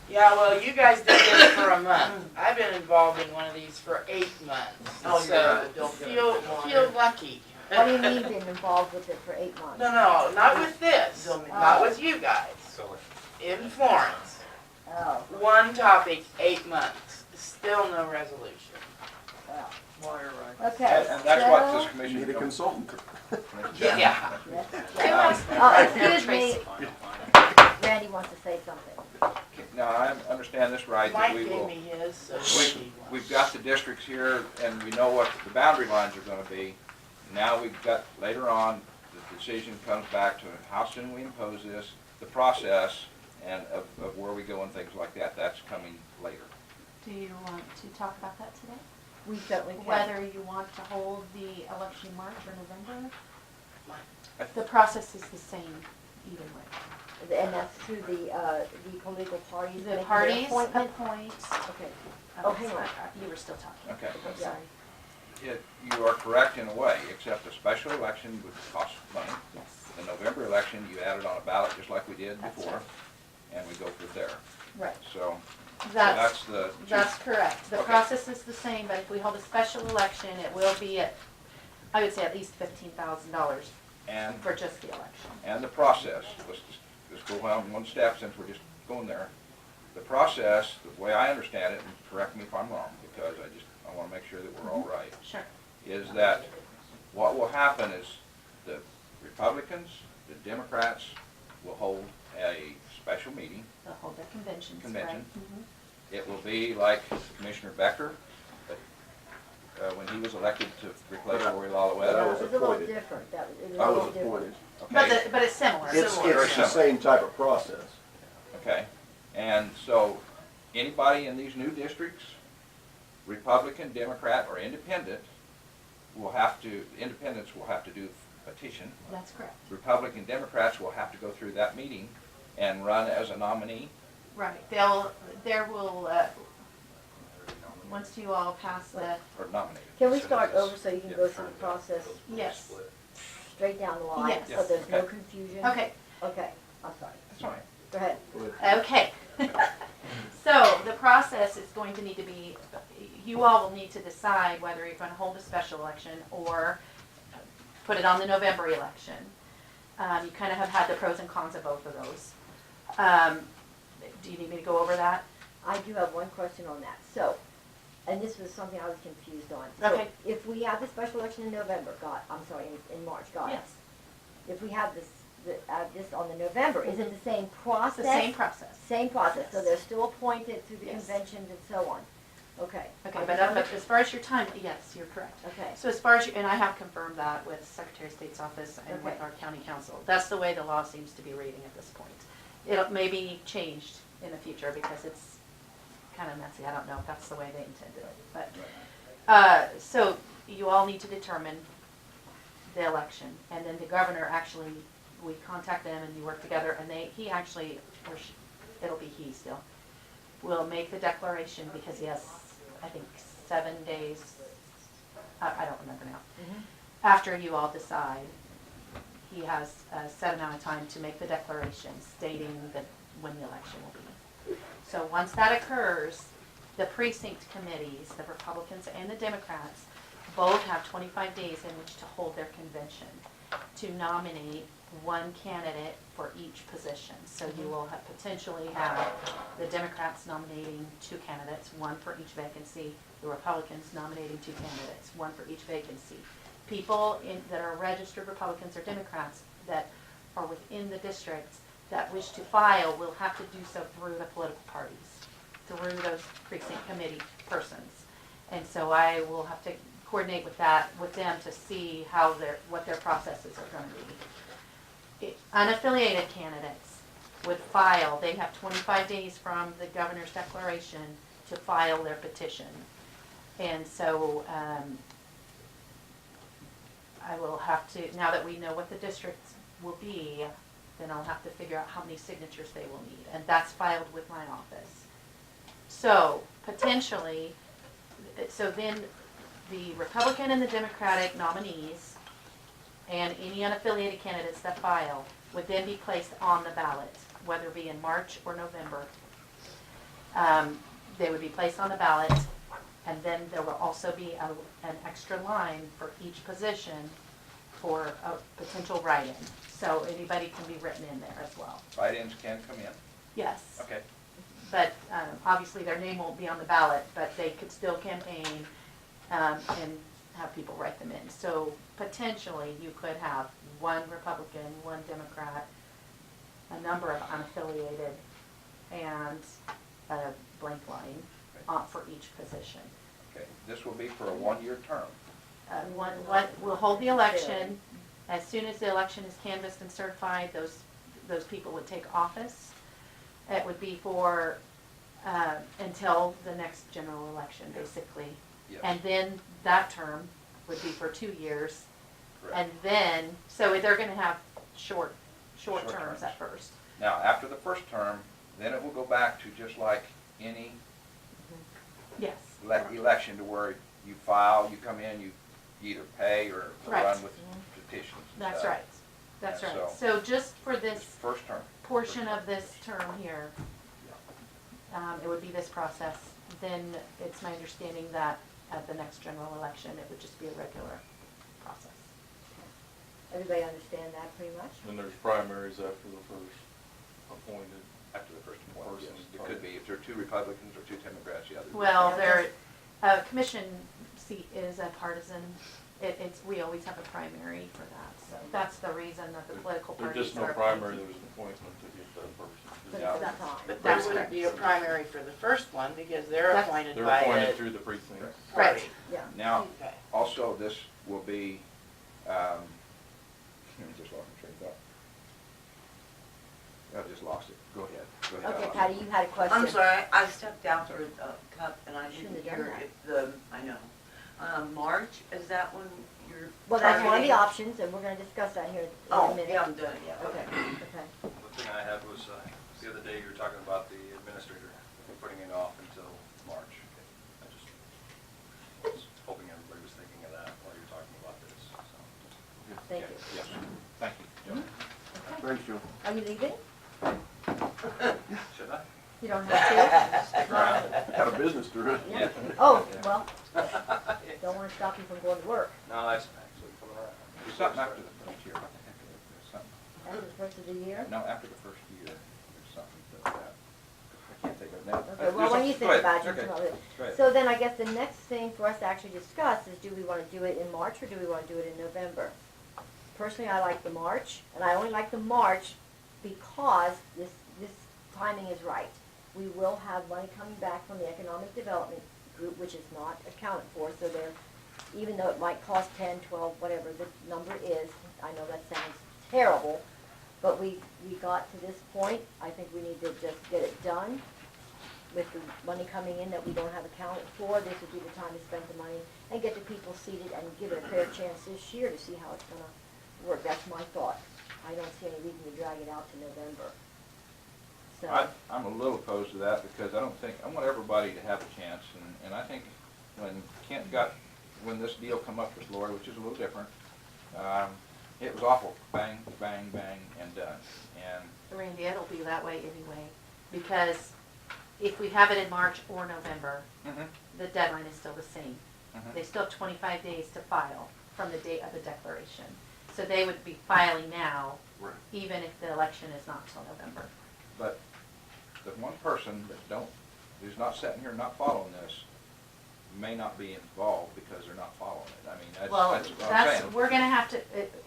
Yeah, well, you guys did this for a month. I've been involved in one of these for 8 months. Oh, So yeah, don't get feel lucky. What do you mean been involved with it for 8 months? No, not with this, Don't- not with you guys. So, In Florence, Oh, one topic, 8 months, still no resolution. well, Wire right. okay. And that's what so- this You commission. need a consultant. Yeah. Excuse me, Tracy. Randy wants to say something. Now, I understand this right, that Mike we gave will, me his, so we've got the districts here, and we know what the boundary lines are gonna be. Now we've got, later on, the decision comes back to how soon we impose this, the process, and of where we go and things like that, that's coming later. Do you want to talk about that today? We certainly can. Whether you want to hold the election in March or November? The process is the same either way. And that's through the political parties The making their parties appointment? appoint. Okay, Oh, hang on. You were still talking. Okay. I'm sorry. You are correct in a way, except a special election would cost money. Yes. The November election, you add it on a ballot just like we did That's before, right. and we go through there. Right. So That's, that's the. that's correct. The Okay. process is the same, but if we hold a special election, it will be at, I would say at least $15,000 And, for just the election. and the process, let's go on one step since we're just going there. The process, the way I understand it, and correct me if I'm wrong, because I wanna make sure that we're all right, Sure. is that what will happen is the Republicans, the Democrats will hold a special meeting. They'll hold their conventions, right? Convention. Mhm. It will be like Commissioner Becker, when he was elected to replace Lori It Laluetta. was a little different, that was, it was I a was little different. appointed. Okay, But it's similar. It's Very the similar. same type of process. okay. And so, anybody in these new districts, Republican, Democrat, or Independent, independents will have to do petition. That's correct. Republican, Democrats will have to go through that meeting and run as a nominee. Right. Once you all pass the, Or nominated. Can we start over so you can go Yeah. through the process yes. straight down the line? Yes. So there's no Okay. confusion? Okay, Okay, I'm sorry. That's all right. Go ahead. okay. So the process is going to need to be, you all will need to decide whether you're going to hold a special election or put it on the November election. You kind of have had the pros and cons of both of those. Do you need me to go over that? I do have one question on that. So, and this was something I was confused on. So Okay. if we have the special election in November, in March, Yes, if we have this on the November, is it the same it's process? the same process. Same process, so Yes. they're still appointed through the Yes. conventions and so on? Okay. Okay, I but just wanted- as far as your time, yes, you're correct. Okay, So as far as, and I have confirmed that with Secretary of State's office and with Okay. our county council. That's the way the law seems to be reading at this point. It may be changed in the future because it's kind of messy. I don't know if that's the way they intended it, but, so you all need to determine the election. And then the governor actually, we contact them and you work together and he actually, it'll be he still, will make the declaration because he has, I think, 7 days, I don't remember now. Mhm. After you all decide, he has a set amount of time to make the declaration stating that when the election will be. So once that occurs, the precinct committees, the Republicans and the Democrats, both have 25 days in which to hold their convention to nominate one candidate for each position. So you will potentially have the Democrats nominating 2 candidates, one for each vacancy, the Republicans nominating 2 candidates, one for each vacancy. People that are registered Republicans or Democrats that are within the districts that wish to file will have to do so through the political parties, through those precinct committee persons. And so I will have to coordinate with them to see what their processes are going to be. Unaffiliated candidates would file, they have 25 days from the governor's declaration to file their petition. And so I will have to, now that we know what the districts will be, then I'll have to figure out how many signatures they will need. And that's filed with my office. So potentially, so then the Republican and the Democratic nominees and any unaffiliated candidates that file would then be placed on the ballot, whether it be in March or November. They would be placed on the ballot, and then there will also be an extra line for each position for a potential write-in. So anybody can be written in there as well. Write-ins can come in. Yes. Okay. But obviously their name won't be on the ballot, but they could still campaign and have people write them in. So potentially you could have one Republican, one Democrat, a number of unaffiliated, and a blank line for each position. Okay, this will be for a 1-year term. We'll hold the election. As soon as the election is canvassed and certified, those people would take office. It would be for until the next general election, basically. Yes. And then that term would be for 2 years. Correct. And then, so they're going to have short Short terms terms. at first. Now, after the first term, then it will go back to just like any Yes. election, to where you file, you come in, you either pay or Right. run with petitions and That's stuff. right. That's And right. so- So just for This this first term. portion of this term here, it would be this process. Then it's my understanding that at the next general election, it would just be a regular process. everybody understand that pretty much? And there's primaries after the first appointed. After the first appointment, yes. Person. It could be, if there are 2 Republicans or 2 Democrats, yeah. there'd be- Well, their commission seat is a partisan. We always have a primary for that. So that's the reason that the political There's parties just no are primary, appointed. there's an appointment to get that person. For Yeah. that time. But there That's wouldn't correct. be a primary for the first one because they're That's- appointed They're by appointed a through the precincts. Right. party. Yeah. Now, Okay. also, this will be, I just lost my train of thought. I just lost it. Go ahead. Go ahead. Okay, Patty, you had a question? I'm sorry, I stepped out for a cup and I Shouldn't didn't have done hear that. if I know. March, is that when you're? Well, that's one of the targeting? options, and we're gonna discuss that here in a Oh, minute. yeah, I'm done, yeah. Okay, okay. The thing I had was, the other day you were talking about the administrator putting it off until March. I just was hoping everybody was thinking of that while you're talking about this, so. Thank Yeah, you. Yes, thank you. Okay. Thanks, Joe. Are you leaving? Should I? You don't have Stick around. Got a business to run. to? Yeah. Oh, well, don't wanna stop you from going to work. No, that's actually coming around. There's something after the first year. I think there's something. After the first of the year? No, after the first year, there's something that, I can't think of it now. Okay, well, when you think Go ahead. about it, you Okay. come up with it. Go ahead. So then I guess the next thing for us to actually discuss is, do we wanna do it in March or do we wanna do it in November? Personally, I like the March, and I only like the March because this timing is right. We will have money coming back from the Economic Development Group, which is not accounted for, so they're, even though it might cost 10, 12, whatever the number is, I know that sounds terrible, but we got to this point. I think we need to just get it done with the money coming in that we don't have accounted for. This would be the time to spend the money and get the people seated and give it a fair chance this year to see how it's gonna work. That's my thought. I don't see any reason to drag it out to November. So, I'm a little opposed to that because I want everybody to have a chance, and I think when when this deal come up with Lori, which is a little different, it was awful, bang, bang, bang, and done. And Randy, it'll be that way anyway, because if we have it in March or November, the deadline is still the same. They still have 25 days to file from the date of the declaration. So they would be filing now, Right. even if the election is not till November. But the one person who's not sitting here not following this may not be involved because they're not following it. I mean, that's what I'm saying. We're gonna have to,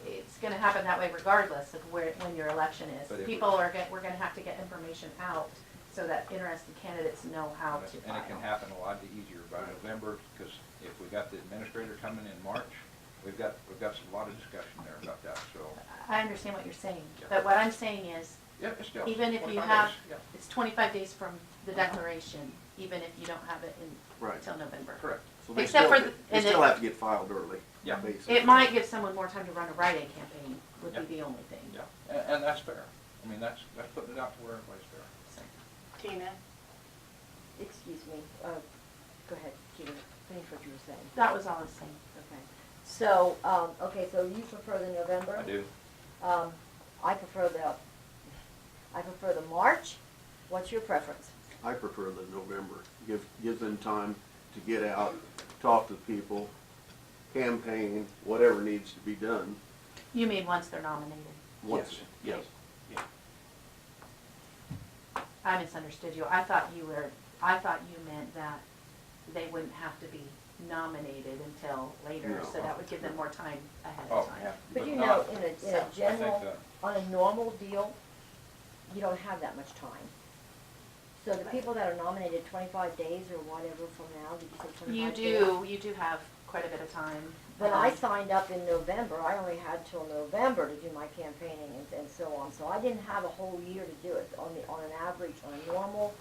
it's gonna happen that way regardless of when your election But is. if We're gonna have to get information out so that interested candidates know how to file. And it can happen a lot easier by November, because if we got the administrator coming in March, we've got a lot of discussion there about that, so. I understand what you're saying, Yeah. but what I'm saying is, Yeah, it's still. even if you 25 have, days, yeah. it's 25 days from the declaration, even if you don't have it Right. until November. Correct. So they Except still, for the- they and still it- have to get filed early. Yeah. Basically. It might give someone more time to run a write-in campaign, would Yeah. be the only thing. Yeah, and that's fair. I mean, that's putting it out to where everybody's fair. Tina? excuse me, go ahead, Peter, finish what you were saying. That was all I was saying. Okay. So, okay, so you prefer the November? I do. I prefer the March. What's your preference? I prefer the November. Give them time to get out, talk to people, campaign, whatever needs to be done. You mean once they're nominated? Once, Yes. I misunderstood you. I thought you meant that they wouldn't have to be nominated until later, No. so that would give them more time ahead Oh, of time. yeah. But you not- know, in a So, I think general, on a normal deal, you don't have that much time. So the people that are nominated 25 days or whatever from now, did you say 25 days? You do have quite a bit of time. When I signed up in November, I only had till November to do my campaigning and so on. So I didn't have a whole year to do it on an average, on a normal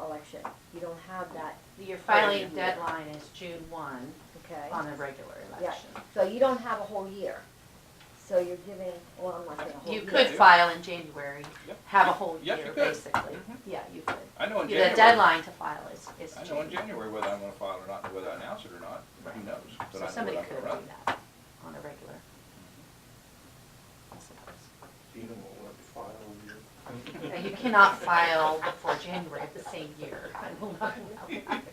election. You don't have that, Your filing deadline is June 1 okay? on a regular Yeah, election. so you don't have a whole year. So you're giving, well, I'm not saying a whole year. You could file in January, Yep. have a whole Yep, year, you could. basically. Mhm. Yeah, you could. I know in The January. deadline to file is I know in June. January whether I'm gonna file or not, and whether I announce it or not, who knows? But I So know somebody what I'm could gonna do run. that on a regular, I suppose. Now, you cannot file before January of the same year. I will not allow that.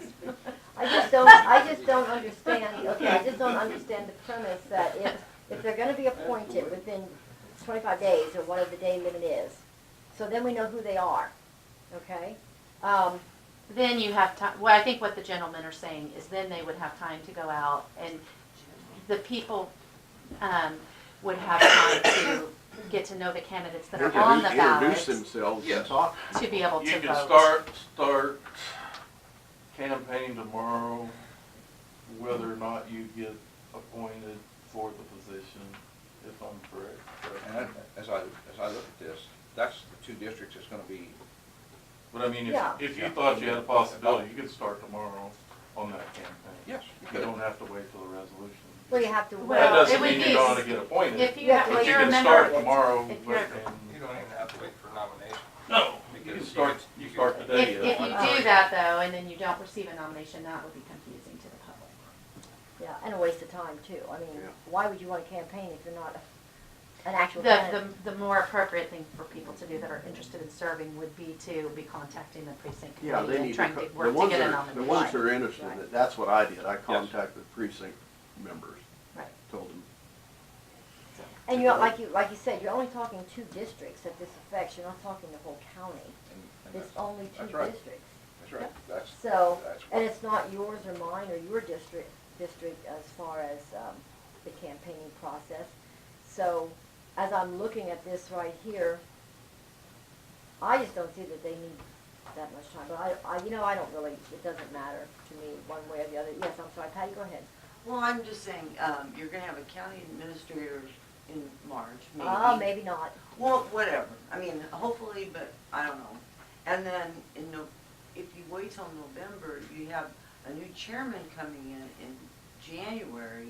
I just don't understand, okay, I just don't understand the premise that if they're gonna be appointed within 25 days or whatever the day limit is, so then we know who they are, okay? Then you have time, well, I think what the gentlemen are saying is then they would have time to go out and the people, would have time to get to know the candidates that are on the Introduce ballot themselves and Yes. talk. to be able to You vote. can start campaign tomorrow, whether or not you get appointed for the position, if I'm correct. And as I look at this, that's the two districts that's gonna be, But I mean, Yeah. if you thought you had a possibility, you could start tomorrow on that campaign. yes, you You could. don't have to wait till the resolution. Well, you have to Well, wait. That it doesn't would mean be- you're going to get appointed, If you, You have to if but you you're a can member, start tomorrow if you're- and, You don't even have to wait for nomination. no, you can start today. if you do that though, and then you don't receive a nomination, that would be confusing to the public. Yeah, and a waste of time too. I mean, Yeah. why would you want to campaign if you're not an actual candidate? The more appropriate thing for people to do that are interested in serving would be to be contacting the precinct Yeah, committee they and need trying to, to the work to ones get a that, nomination. the ones that are interested in Right. it, that's what I did. I contacted precinct members, Right. told them. And you're, like you said, you're only talking 2 districts that this affects. You're not talking the whole county. and It's that's- only 2 that's right. districts. That's right, that's, So, that's and what, it's not yours or mine or your district as far as, the campaigning process. So, as I'm looking at this right here, I just don't see that they need that much time, but I don't really, it doesn't matter to me one way or the other. Yes, I'm sorry, Patty, go ahead. Well, I'm just saying, you're gonna have a county administrator in March, maybe. Maybe not. Well, whatever, I mean, hopefully, but I don't know. And then if you wait till November, you have a new chairman coming in January.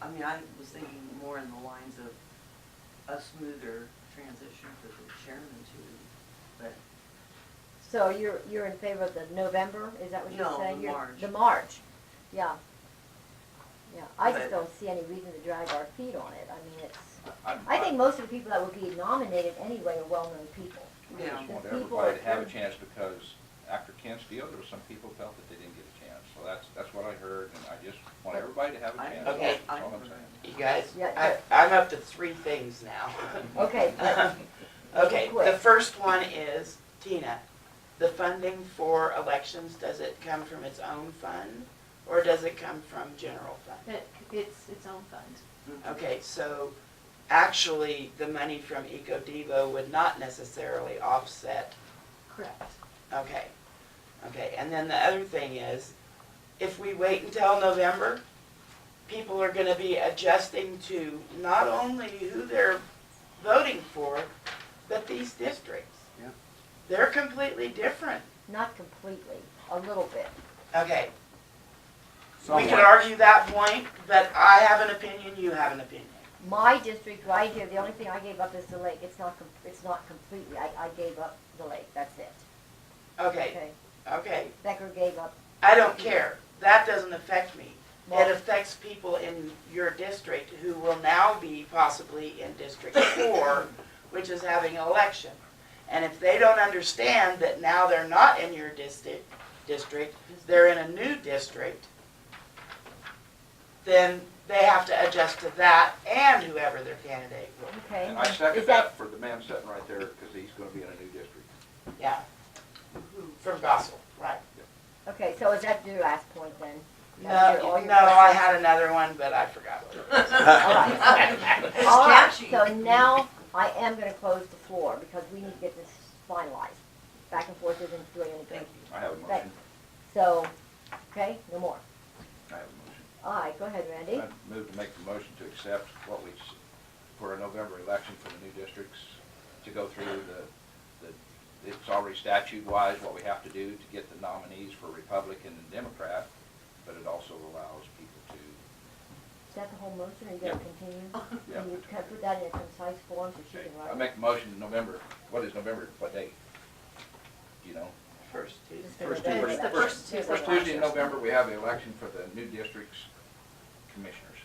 I mean, I was thinking more in the lines of a smoother transition for the chairman too, but. So you're in favor of the November, is that what you're No, saying? the March. The March, yeah. Yeah, I just But- don't see any reason to drag our feet on it. I mean, I I think most of the people that would be nominated anyway are well-known people. I Yeah. just want The people everybody are to have a good. chance, because after Kent's deal, there were some people felt that they didn't get a chance. So that's what I heard, and I just want everybody to have a I- chance. Okay. That's all I'm saying. You guys, Yeah, I'm up to 3 things now. Okay, but Okay, quick. the first one is, Tina, the funding for elections, does it come from its own fund, or does it come from general fund? It's its own fund. Okay, so actually, the money from EcoDevo would not necessarily offset. Correct. Okay, okay, and then the other thing is, if we wait until November, people are gonna be adjusting to not only who they're voting for, but these districts. Yeah. They're completely different. not completely, a little bit. Okay, we Somewhat. can argue that point, but I have an opinion, you have an opinion. My district right here, the only thing I gave up is the lake. It's not completely. I gave up the lake, that's it. Okay, Okay, okay, Becker gave up. I don't care, that doesn't affect me. It Well, affects people in your district who will now be possibly in District 4, which is having an election. And if they don't understand that now they're not in your district, they're in a new district, then they have to adjust to that and whoever their candidate will. okay. And I second Is that for the man sitting right there, because he's gonna be in a new district. Yeah. From Gossel, right. Okay, so is that your last point then? No, That's all your no, I questions? had another one, but I forgot what it was. All right, catchy. so now I am gonna close the floor because we need to get this finalized. Back and forth isn't doing any good. I have a Thank- motion. So, okay, no more. I have a motion. All right, go ahead, Randy. I move to make the motion to accept for a November election for the new districts, to go through it's already statute-wise what we have to do to get the nominees for Republican and Democrat, but it also allows people to, Is that the whole motion, or you gonna continue? Yeah. Can you kind of put that in a concise form so she okay. can I write it? make the motion in November, what date? You know? First Tuesday. Just the First November It's the election. first Tuesday. First Tuesday in November, we have the election for the new districts commissioners.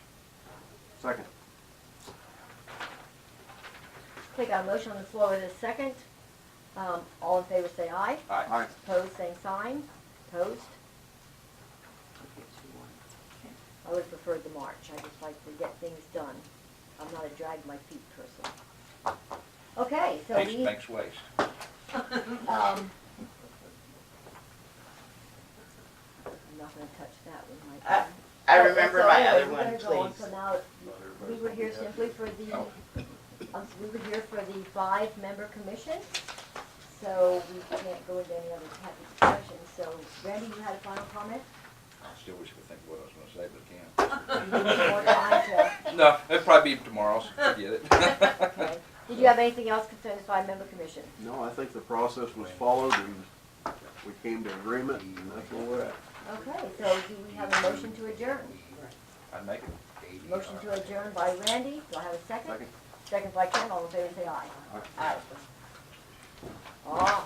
Second. Okay, got a motion on the floor with a second. All in favor say aye. Aye. Opposed, same sign. Opposed? I would prefer the March. I just like to get things done. I'm not a drag my feet person. Okay, so Makes we, waste. I'm not gonna touch that with my pen. I So- remember so my anyway, other we're one, gonna go on. please. So now, we were here simply for the, we were here for the 5-member commission. So we can't go into any other type of discussion. So Randy, you had a final comment? I still wish I could think of what I was gonna say, but I You need more time to, can't. No, it'll probably be tomorrow, so forget it. okay. Did you have anything else concerning the 5-member commission? No, I think the process was followed and we came to agreement and that's where we're at. Okay, so do we have a motion to adjourn? I'd make it. Motion to adjourn by Randy, do I have a second? Second. Second by Ken, all in favor say aye. Aye. Aye.